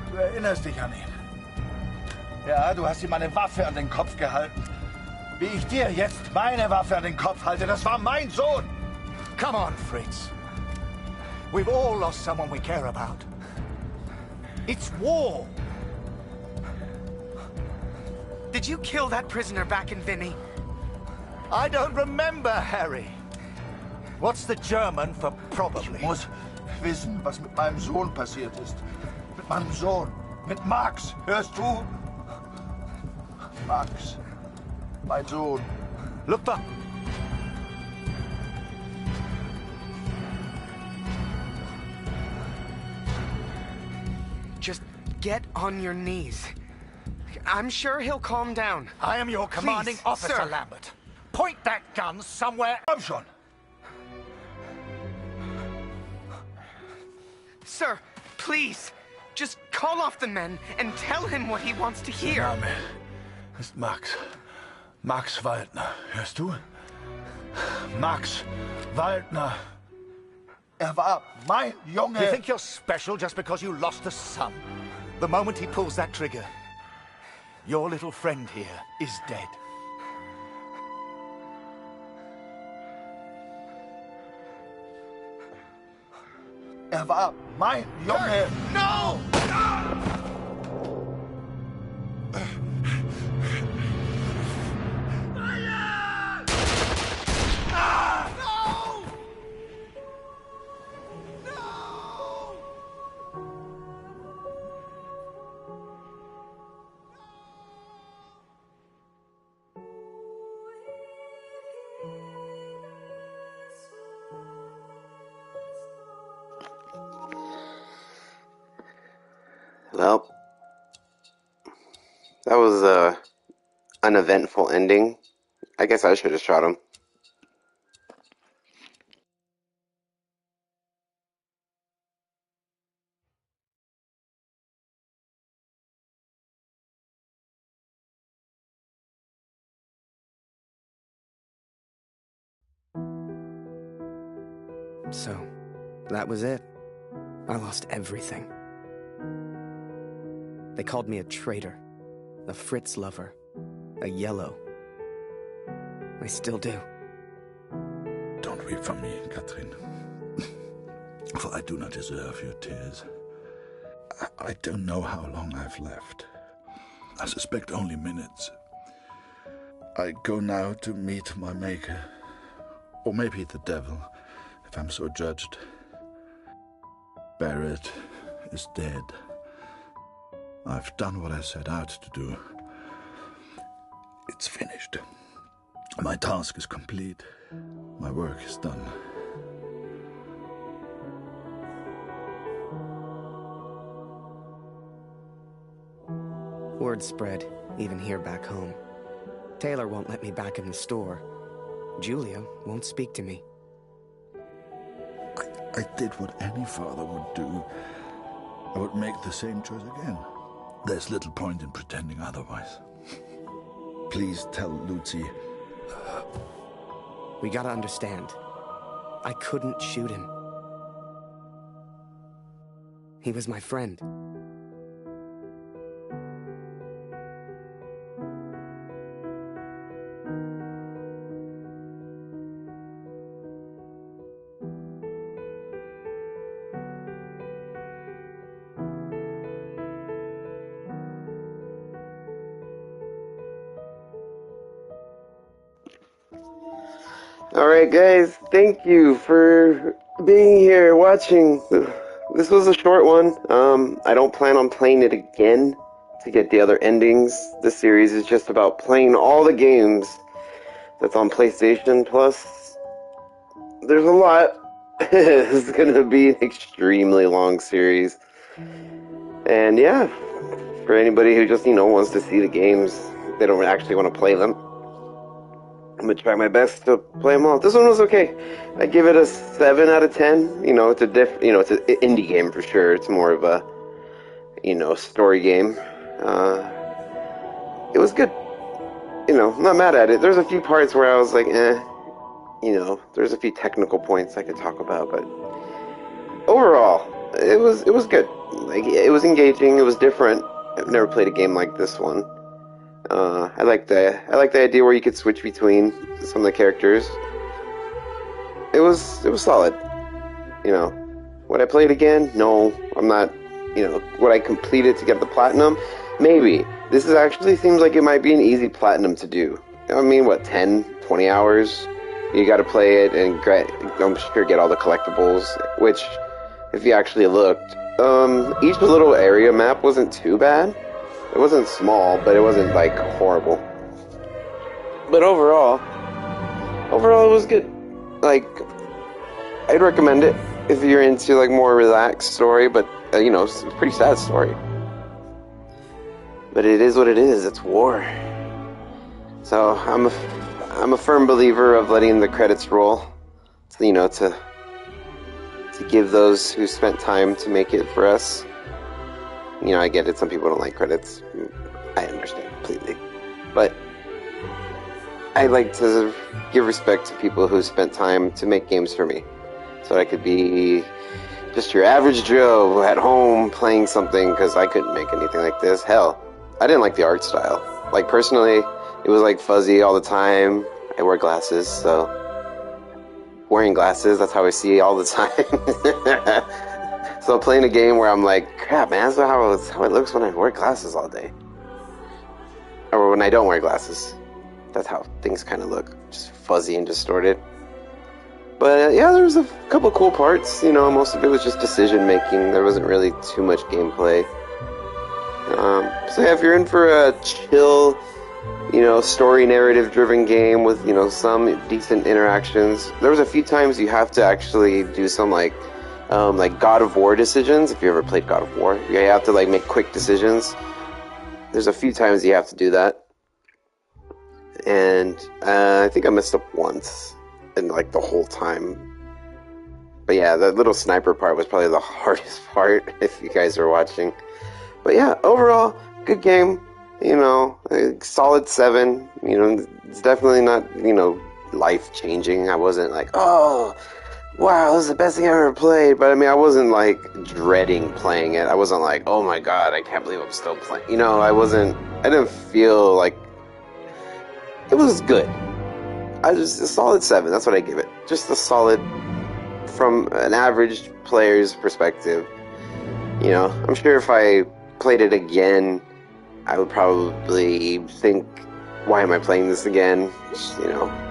du erinnerst dich an ihn. Ja, du hast ihm eine Waffe an den Kopf gehalten. Wie ich dir jetzt meine Waffe an den Kopf halte, das war mein Sohn. Come on, Fritz. We've all lost someone we care about. It's war. Did you kill that prisoner back in Vimy? I don't remember, Harry. What's the German for probably? Ich muss wissen, was mit meinem Sohn passiert ist. Mit meinem Sohn. Mit Max. Hörst du? Max. Mein Sohn. Look up. Just get on your knees. I'm sure he'll calm down. I am your commanding Please, officer, sir. Lambert. Point that gun somewhere. Komm schon. Sir, please, just call off the men and tell him what he wants to Der hear. Name ist Max. Max Waldner. Hörst du? Max Waldner. Er war mein Junge. You think you're special just because you lost a son? The moment he pulls that trigger, your little friend here is dead. Er war mein Junge. No! Well, that was a uneventful ending. I guess I should have shot him. So, that was it. I lost everything. They called me a traitor, a Fritz lover, a yellow. I still do. Don't weep for me, Catherine. For I do not deserve your tears. I don't know how long I've left. I suspect only minutes. I go now to meet my maker. Or maybe the devil, if I'm so judged. Barrett is dead. I've done what I set out to do. It's finished. My task is complete. My work is done. Word spread, even here back home. Taylor won't let me back in the store. Julia won't speak to me. I did what any father would do. I would make the same choice again. There's little point in pretending otherwise. Please tell Lucy. We gotta understand. I couldn't shoot him. He was my friend. Alright guys, thank you for being here, watching. This was a short one. I don't plan on playing it again to get the other endings. This series is just about playing all the games that's on PlayStation, plus there's a lot. It's gonna be an extremely long series. And yeah, for anybody who just, wants to see the games, they don't actually want to play them, I'm gonna try my best to play them all. This one was okay. I give it a 7 out of 10. It's it's an indie game for sure. It's more of a, story game. It was good. I'm not mad at it. There's a few parts where I was like, there's a few technical points I could talk about, but overall, it was good. Like, it was engaging. It was different. I've never played a game like this one. I like the idea where you could switch between some of the characters. It was solid. Would I play it again? No, I'm not. Would I complete it to get the platinum? Maybe. This actually seems like it might be an easy platinum to do. I mean, what, 10, 20 hours? You got to play it and I'm sure get all the collectibles. Which, if you actually looked, each little area map wasn't too bad. It wasn't small, but it wasn't, like, horrible. But overall, it was good. Like, I'd recommend it if you're into, like, more relaxed story, but, it's a pretty sad story. But it is what it is. It's war. So, I'm a firm believer of letting the credits roll, to give those who spent time to make it for us. I get it, some people don't like credits. I understand completely. But I like to give respect to people who spent time to make games for me. So I could be just your average Joe at home playing something, because I couldn't make anything like this. Hell, I didn't like the art style. Like, personally, it was like fuzzy all the time. I wear glasses, so wearing glasses, that's how I see all the time. So playing a game where I'm like, crap, man, that's how it looks when I wear glasses all day. Or when I don't wear glasses. That's how things kind of look. Just fuzzy and distorted. But yeah, there was a couple cool parts. Most of it was just decision making. There wasn't really too much gameplay. So yeah, if you're in for a chill, story narrative driven game with, some decent interactions. There was a few times you have to actually do some like God of War decisions. If you ever played God of War, you have to make quick decisions. There's a few times you have to do that, and I think I messed up once in the whole time. But yeah, the little sniper part was probably the hardest part if you guys are watching. But yeah, overall, good game. A solid 7. It's definitely not life changing. I wasn't like, oh, wow, this is the best thing I've ever played. But I mean, I wasn't like dreading playing it. I wasn't like, oh my god, I can't believe I'm still playing. You know, I didn't feel like it was good. I just a solid 7. That's what I give it. Just a solid, from an average player's perspective. You know, I'm sure if I played it again, I would probably think, why am I playing this again? You know.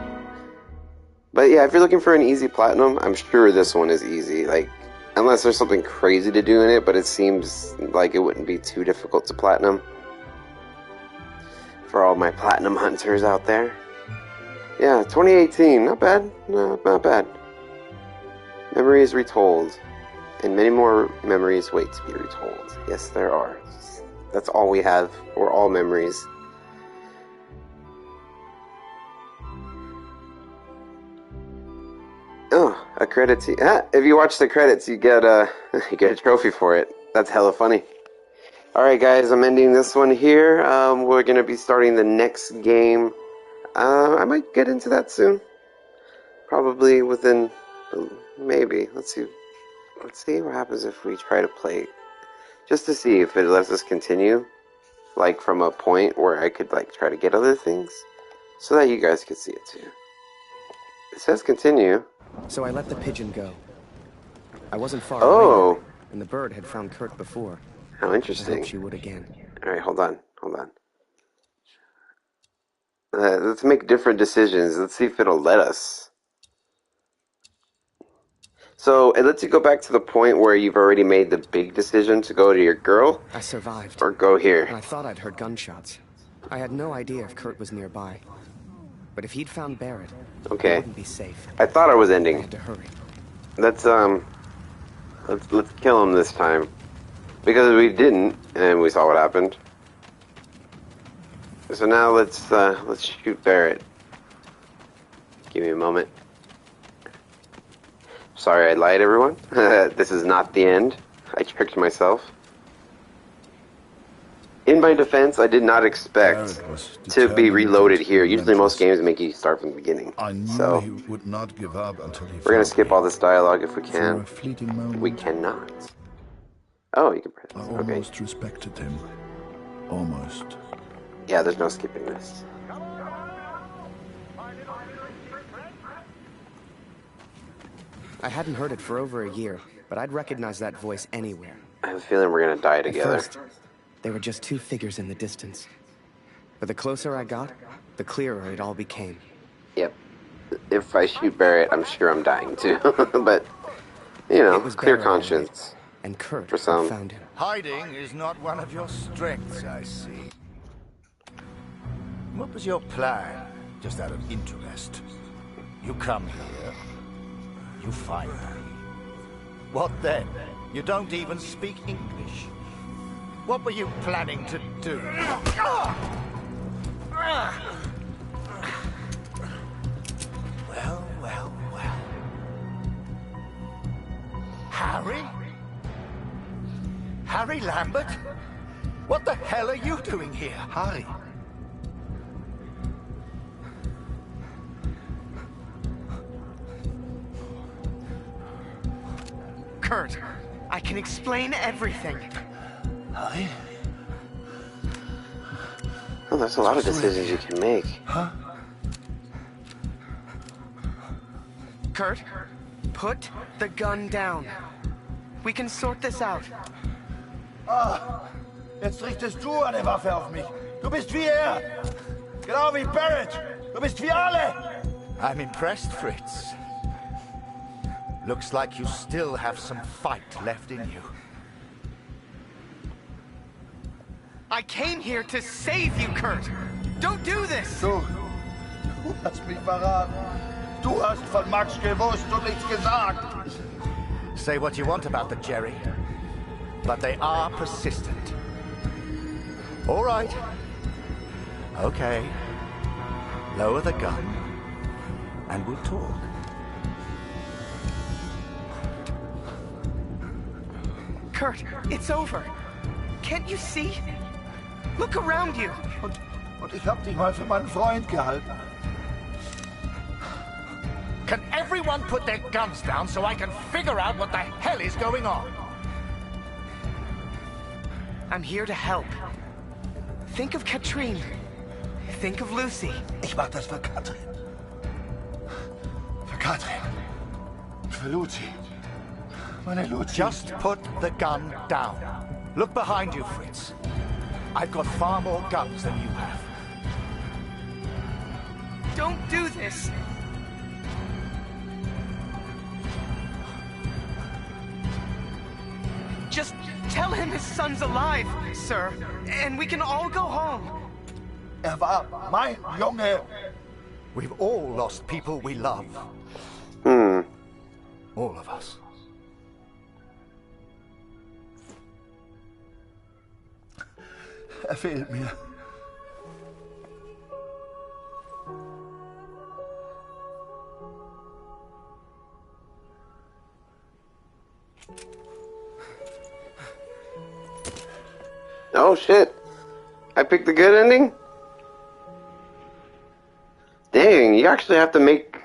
But yeah, if you're looking for an easy platinum, I'm sure this one is easy. Like, unless there's something crazy to do in it, but it seems like it wouldn't be too difficult to platinum. For all my platinum hunters out there. Yeah, 2018, not bad. No, not bad. Memories retold. And many more memories wait to be retold. Yes, there are. That's all we have. We're all memories. Oh, a credit to if you watch the credits, you get a trophy for it. That's hella funny. Alright guys, I'm ending this one here. We're gonna be starting the next game. I might get into that soon. Probably within, maybe. Let's see what happens if we try to play. Just to see if it lets us continue. Like from a point where I could like try to get other things. So that you guys could see it too. It says continue. So I let the pigeon go. I wasn't far away, and the bird had found Kurt before. How interesting. I hope she would again. Alright, hold on. Let's make different decisions. Let's see if it'll let us. So, it lets you go back to the point where you've already made the big decision to go to your girl. I survived. Or go here. And I thought I'd heard gunshots. I had no idea if Kurt was nearby. But if he'd found Barrett, okay. He wouldn't be safe. I thought I was ending. I had to hurry. Let's kill him this time. Because we didn't, and we saw what happened. So now let's shoot Barrett. Give me a moment. Sorry I lied, everyone. This is not the end. I tricked myself. In my defense, I did not expect to be reloaded here. Usually most games make you start from the beginning. So he would not give up until he we're going to skip all this dialogue if we can. For a fleeting moment, we cannot. Oh, you can press. I almost respected him. Almost. Yeah, there's no skipping this. I hadn't heard it for over a year, but I'd recognize that voice anywhere. I have a feeling we're gonna die together. At first, they were just 2 figures in the distance. But the closer I got, the clearer it all became. Yep. If I shoot Barrett, I'm sure I'm dying too. But, you know, clear Barrett conscience. And Kurt for some. Found him. Hiding is not one of your strengths, I see. What was your plan, just out of interest? You come here, you find me. What then? You don't even speak English. What were you planning to do? Well. Harry? Harry Lambert? What the hell are you doing here? Harry. Kurt, I can explain everything. Harry? Oh, there's a lot of decisions you can make. Huh? Kurt, put the gun down. We can sort this out. Ah, jetzt richtest du eine Waffe auf mich. Du bist wie er. Genau wie Barrett. Du bist wie alle. I'm impressed, Fritz. Looks like you still have some fight left in you. I came here to save you, Kurt. Don't do this. Du hast mich verraten. Du hast von Max gewusst und nichts gesagt. Say what you want about the Jerry, but they are persistent. All right. Okay. Lower the gun, and we'll talk. Kurt, it's over. Can't you see? Look around you. Und ich hab dich mal für meinen Freund gehalten. Can everyone put their guns down so I can figure out what the hell is going on? I'm here to help. Think of Katrine. Think of Lucy. Ich mach das für Katrin. Für Katrin. Für Lucy. Meine Lucy. Just put the gun down. Look behind you, Fritz. I've got far more guns than you have. Don't do this. Just tell him his son's alive, sir, and we can all go home. War mein Junge. We've all lost people we love. All of us. Fehlt mir. Oh shit. I picked the good ending? Dang, you actually have to make...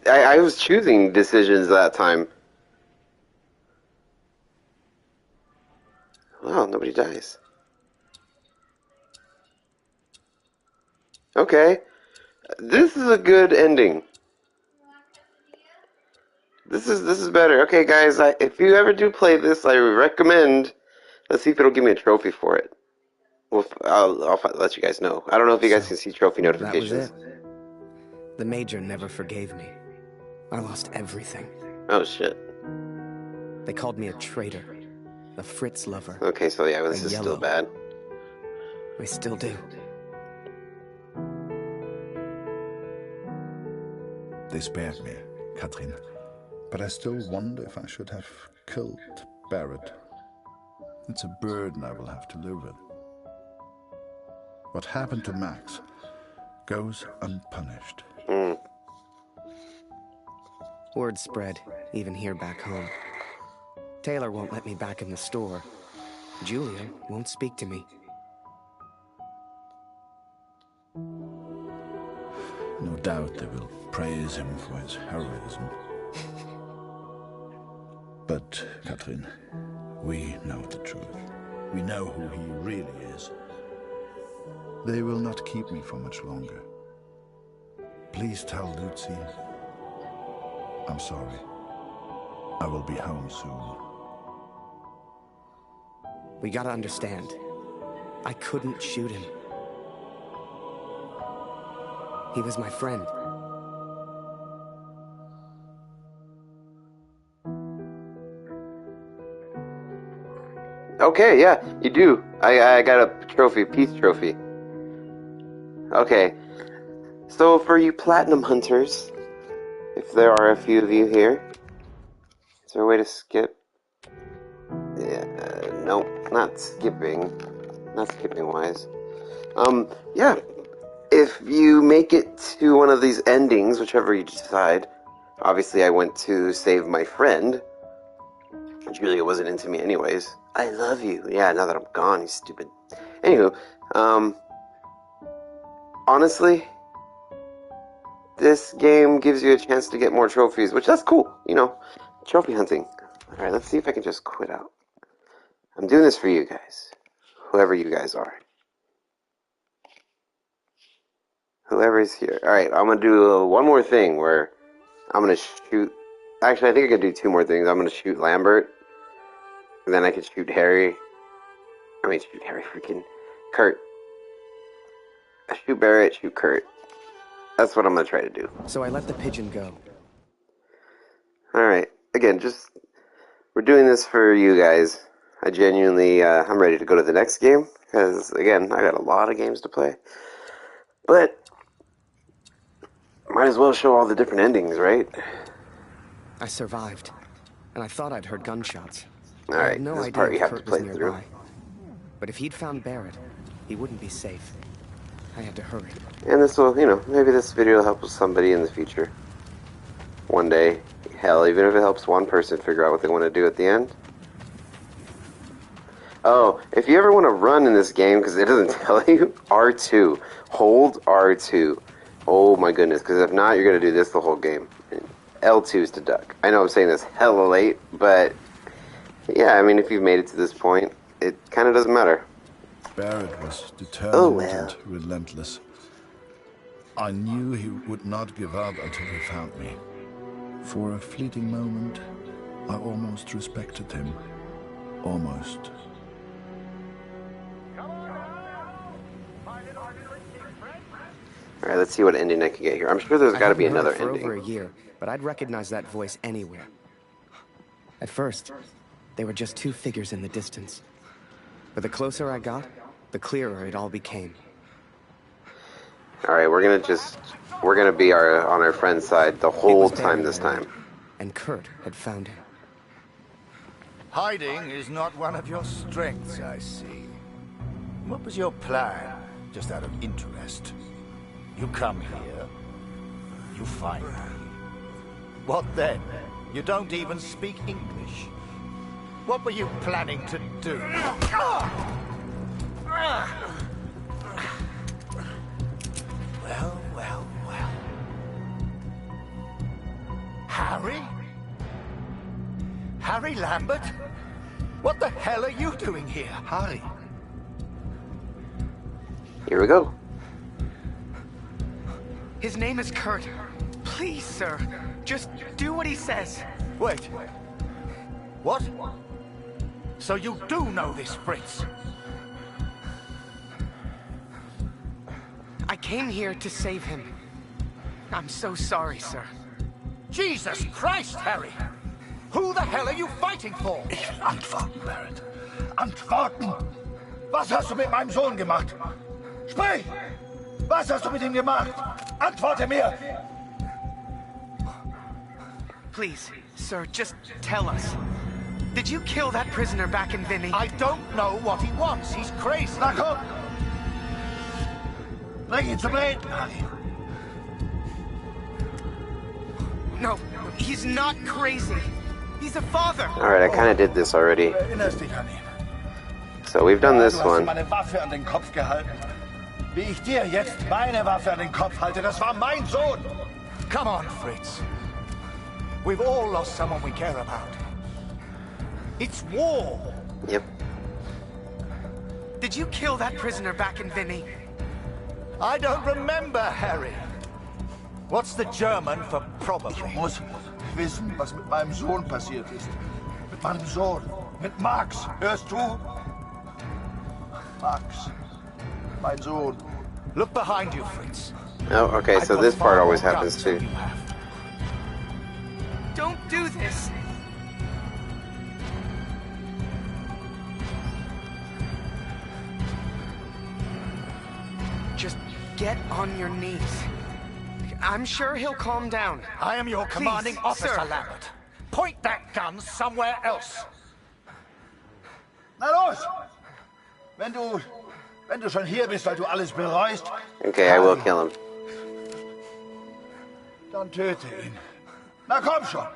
I was choosing decisions that time. Wow, nobody dies. Okay. This is a good ending. This is better. Okay, guys, if you ever do play this, I recommend... Let's see if it'll give me a trophy for it. Well, I'll let you guys know. I don't know if you guys can see trophy notifications. That was it. The Major never forgave me. I lost everything. Oh, shit. They called me a traitor. A Fritz lover. Okay, so yeah, this is still bad. I still do. They spared me, Katrin. But I still wonder if I should have killed Barrett. It's a burden I will have to live with. What happened to Max goes unpunished. Word spread, even here back home. Taylor won't let me back in the store. Julia won't speak to me. No doubt they will praise him for his heroism. But, Katrin, we know the truth. We know who he really is. They will not keep me for much longer. Please tell Lucy I'm sorry. I will be home soon. We gotta understand. I couldn't shoot him. He was my friend. Okay, yeah, you do. I got a trophy, peace trophy. Okay, so for you platinum hunters, if there are a few of you here, is there a way to skip? Yeah, nope, not skipping wise. Yeah, if you make it to one of these endings, whichever you decide, obviously I went to save my friend. Julia wasn't into me anyways. I love you. Yeah, now that I'm gone, you stupid. Anywho, honestly, this game gives you a chance to get more trophies, which that's cool, you know, trophy hunting. Alright, let's see if I can just quit out. I'm doing this for you guys, whoever you guys are. Whoever's here. Alright, I'm gonna do one more thing where I'm gonna shoot. Actually, I think I could do two more things. I'm gonna shoot Lambert. And then I could shoot Harry. Freaking Kurt. I shoot Barrett, shoot Kurt. That's what I'm gonna try to do. So I let the pigeon go. Alright, again, we're doing this for you guys. I genuinely, I'm ready to go to the next game. Because, again, I got a lot of games to play. But, might as well show all the different endings, right? I survived. And I thought I'd heard gunshots. Alright, I had no this idea part you have to Kurt was play through. nearby. But if he'd found Barrett, he wouldn't be safe. I had to hurry. And this will, you know, maybe this video will help somebody in the future. One day. Hell, even if it helps one person figure out what they want to do at the end. Oh, if you ever want to run in this game, because it doesn't tell you, R2. Hold R2. Oh my goodness, because if not, you're going to do this the whole game. L2 is to duck. I know I'm saying this hella late, but yeah, I mean, if you've made it to this point, it kind of doesn't matter. Barrett was determined Oh, well. and relentless. I knew he would not give up until he found me. For a fleeting moment, I almost respected him. Almost. Alright, let's see what ending I can get here. I'm sure there's got to be another for ending. over a year, but I'd recognize that voice anywhere. At first, they were just two figures in the distance. But the closer I got, the clearer it all became. Alright, we're gonna be on our friend's side the whole time this time. And Kurt had found him. Hiding is not one of your strengths, I see. What was your plan, just out of interest? You come here, you find me. What then? You don't even speak English. What were you planning to do? Well, well, well. Harry? Harry Lambert? What the hell are you doing here, Harry? Here we go. His name is Kurt. Please, sir, just do what he says. Wait. What? So you do know this Fritz? I came here to save him. I'm so sorry, sir. Jesus Christ, Harry! Who the hell are you fighting for? Ich will antworten, Barrett. Antworten! Was hast du mit meinem Sohn gemacht? Sprich! Was hast du mit ihm gemacht? Antworte mir! Please, sir, just tell us. Did you kill that prisoner back in Vinny? I don't know what he wants. He's crazy. Na komm! Bring ihn zum Reden, Harry. No, he's not crazy. He's a father. Alright, I kind of did this already. Erinnerst dich an ihn? So we've done this Du hast one. ihm meine Waffe an den Kopf gehalten. Wie ich dir jetzt meine Waffe an den Kopf halte, das war mein Sohn. Come on, Fritz. We've all lost someone we care about. It's war. Yep. Did you kill that prisoner back in Vinny? I don't remember, Harry. What's the German for probably? Ich muss wissen, was mit meinem Sohn passiert ist. Mit meinem Sohn. Mit Max. Hörst du? Max. Mein Sohn. Look behind you, Fritz. Oh, okay, so this part always happens too. Don't do this. Just get on your knees. I'm sure he'll calm down. I am your commanding Please, officer, sir. Lambert. Point that gun somewhere else. Na los! Wenn du schon hier bist, weil du alles bereust, Okay, I will kill him. dann töte ihn. Na komm schon!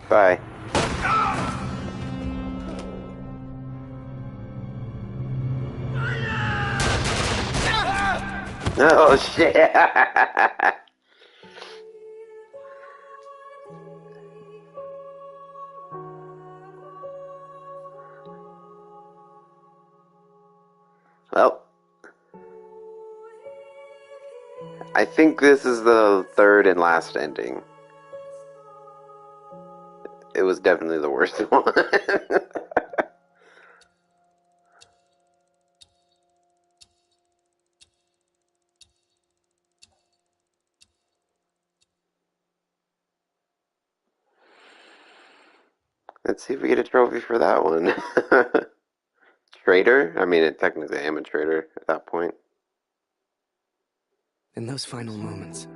Bye. Oh shit! Well, I think this is the third and last ending. It was definitely the worst one. Let's see if we get a trophy for that one. Traitor? I mean, technically I am a traitor at that point. In those final moments,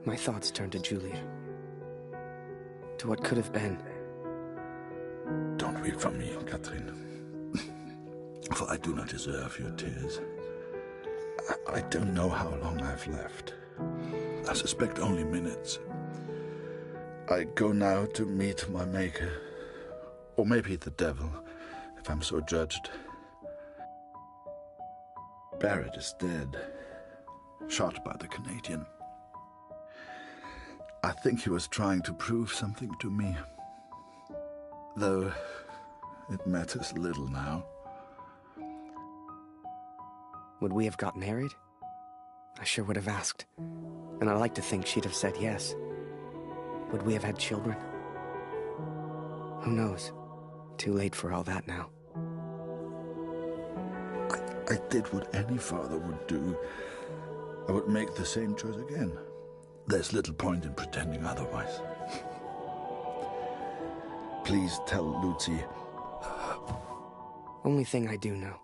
my thoughts turned to Julia. To what could have been. Don't weep for me, Catherine. For I do not deserve your tears. I don't know how long I've left. I suspect only minutes. I go now to meet my maker. Or maybe the devil, if I'm so judged. Barrett is dead. Shot by the Canadian. I think he was trying to prove something to me. Though it matters little now. Would we have got married? I sure would have asked. And I like to think she'd have said yes. Would we have had children? Who knows? Too late for all that now. I did what any father would do. I would make the same choice again. There's little point in pretending otherwise. Please tell Lucy. Only thing I do know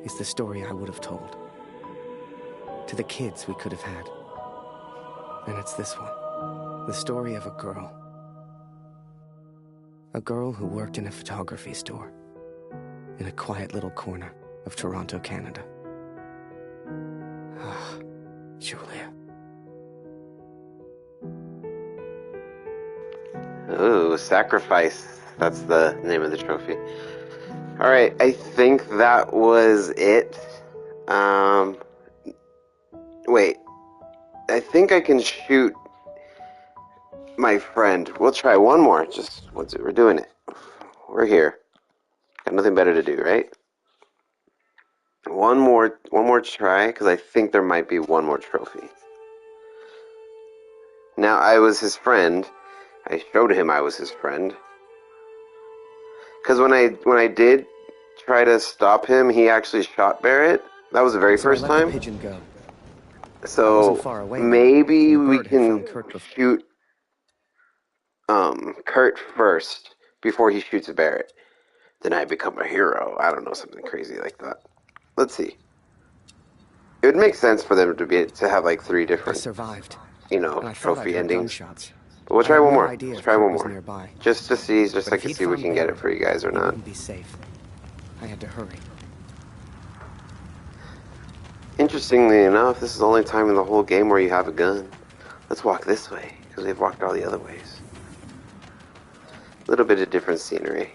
is the story I would have told. To the kids we could have had. And it's this one. The story of a girl. A girl who worked in a photography store. In a quiet little corner of Toronto, Canada. Ah, Julia. Ooh, sacrifice. That's the name of the trophy. Alright, I think that was it. Wait. I think I can shoot my friend. We'll try one more. We're doing it. We're here. Got nothing better to do, right? One more try, because I think there might be one more trophy. Now, I was his friend. I showed him I was his friend. Because when I did try to stop him, he actually shot Barrett. That was the very first time. The pigeon go. So maybe we can shoot Kurt first before he shoots Barrett. Then I become a hero. I don't know, something crazy like that. Let's see. It would make sense for them to have like 3 different, trophy endings. But we'll try one more. Let's try one more. Just to see, just so I can see if we can get it for you guys or not. Be safe. I had to hurry. Interestingly enough, this is the only time in the whole game where you have a gun. Let's walk this way, because we've walked all the other ways. A little bit of different scenery.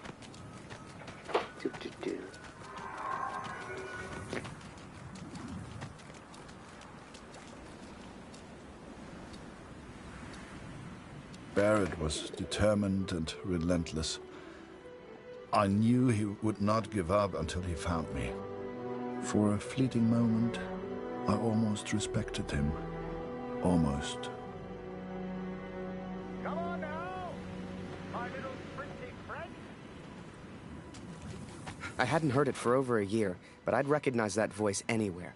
Barrett was determined and relentless. I knew he would not give up until he found me. For a fleeting moment, I almost respected him. Almost. Come on now, my little pretty friend. I hadn't heard it for over a year, but I'd recognize that voice anywhere.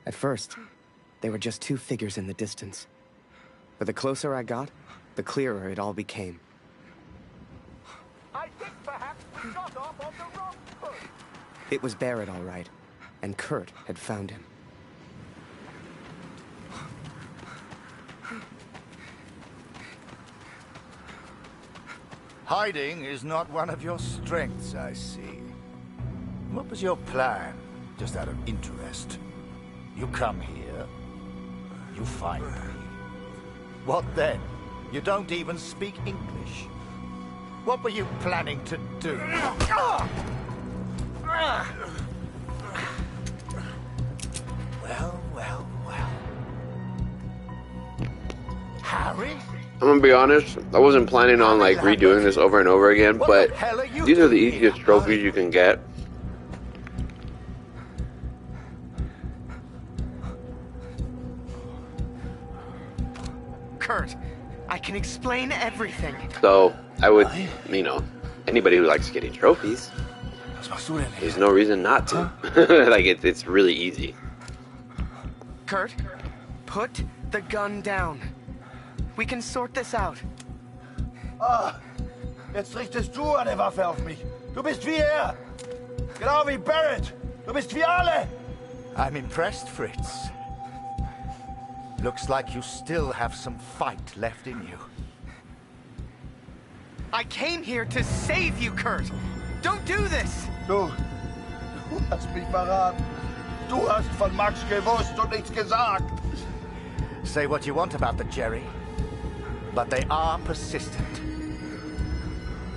At first, they were just 2 figures in the distance. But the closer I got, the clearer it all became. I think perhaps we got off on the wrong foot. It was Barrett, all right, and Kurt had found him. Hiding is not one of your strengths, I see. What was your plan, just out of interest? You come here, you find me. What then? You don't even speak English. What were you planning to do? Well, well, well. Harry? I'm gonna be honest, I wasn't planning on like redoing this over and over again, but these are the easiest trophies you can get. Kurt, I can explain everything. So, I would, anybody who likes getting trophies, there's no reason not to. Like, it's really easy. Kurt, put the gun down. We can sort this out. Ah, jetzt richtest du eine Waffe auf mich. Du bist wie er. Genau wie Barrett. Du bist wie alle. I'm impressed, Fritz. Looks like you still have some fight left in you. I came here to save you, Kurt. Don't do this. Du hast mich verraten. Du hast von Max gewusst und nichts gesagt. Say what you want about the Jerry, but they are persistent.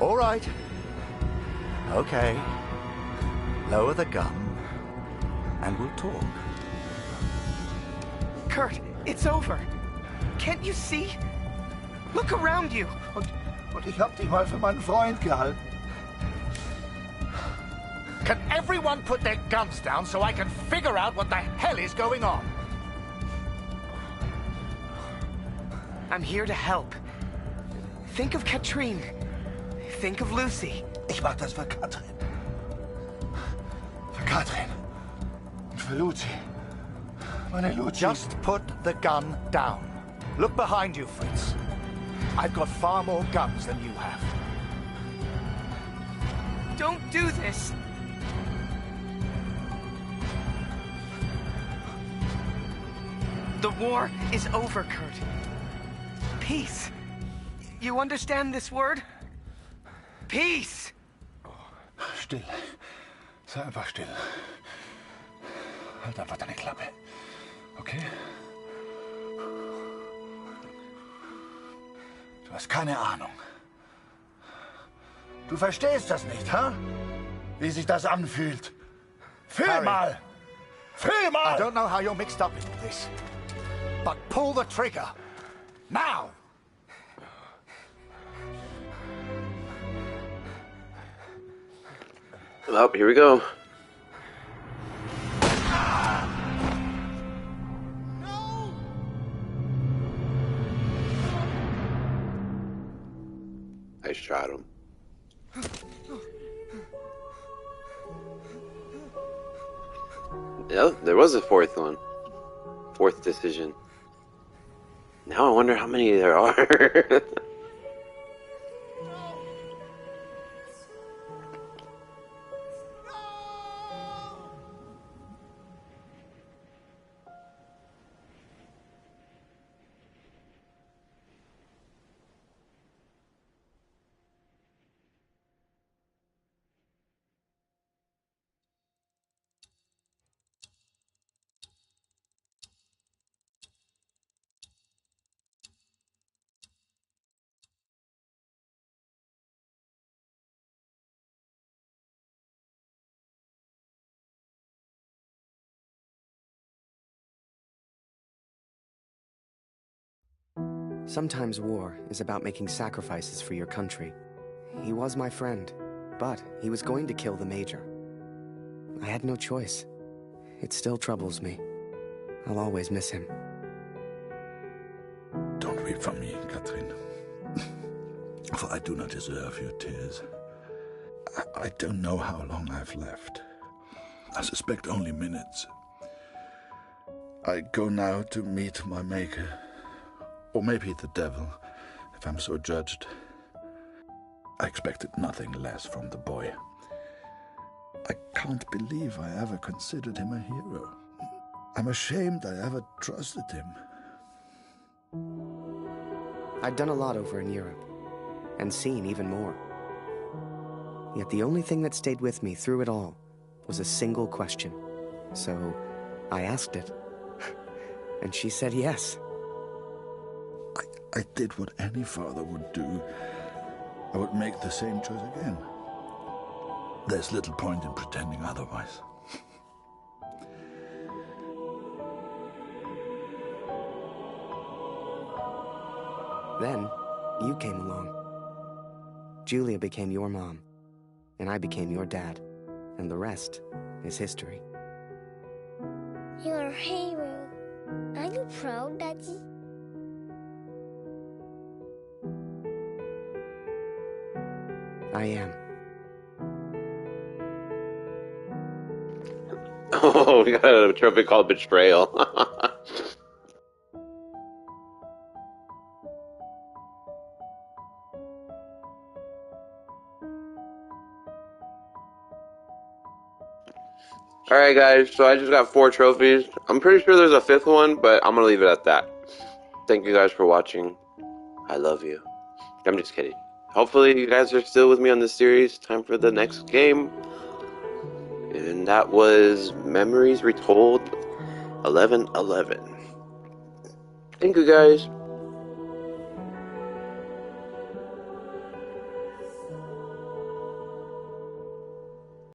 All right. Okay. Lower the gun, and we'll talk. Kurt, it's over. Can't you see? Look around you. Und ich hab dich mal für meinen Freund gehalten. Can everyone put their guns down so I can figure out what the hell is going on? I'm here to help. Think of Katrine. Think of Lucy. Ich mach das für Katrin. Für Katrin. Und für Lucy. Meine Lucy. Just put the gun down. Look behind you, Fritz. I've got far more guns than you have. Don't do this. The war is over, Kurt. Peace. You understand this word? Peace! Still. Sei einfach still. Halt einfach deine Klappe. Okay? Du hast keine Ahnung. Du verstehst das nicht, ha? Wie sich das anfühlt. Fühl Harry. mal! Fühl mal! I don't know how you're mixed up in all this, but pull the trigger. Now! Well, here we go. I shot him. Yeah, there was a fourth one. Fourth decision. Now I wonder how many there are. Sometimes war is about making sacrifices for your country. He was my friend, but he was going to kill the Major. I had no choice. It still troubles me. I'll always miss him. Don't weep for me, Katrin. For I do not deserve your tears. I don't know how long I've left. I suspect only minutes. I go now to meet my maker. Or maybe the devil, if I'm so judged. I expected nothing less from the boy. I can't believe I ever considered him a hero. I'm ashamed I ever trusted him. I'd done a lot over in Europe, and seen even more. Yet the only thing that stayed with me through it all was a single question. So I asked it, and she said yes. I did what any father would do. I would make the same choice again. There's little point in pretending otherwise. Then, you came along. Julia became your mom, and I became your dad, and the rest is history. You're a hero. Are you proud, Daddy? I am. Oh, we got a trophy called Betrayal. Alright guys, so I just got 4 trophies. I'm pretty sure there's a 5th one, but I'm gonna leave it at that. Thank you guys for watching. I love you. I'm just kidding. Hopefully you guys are still with me on this series. Time for the next game. And that was Memories Retold 11:11. Thank you guys.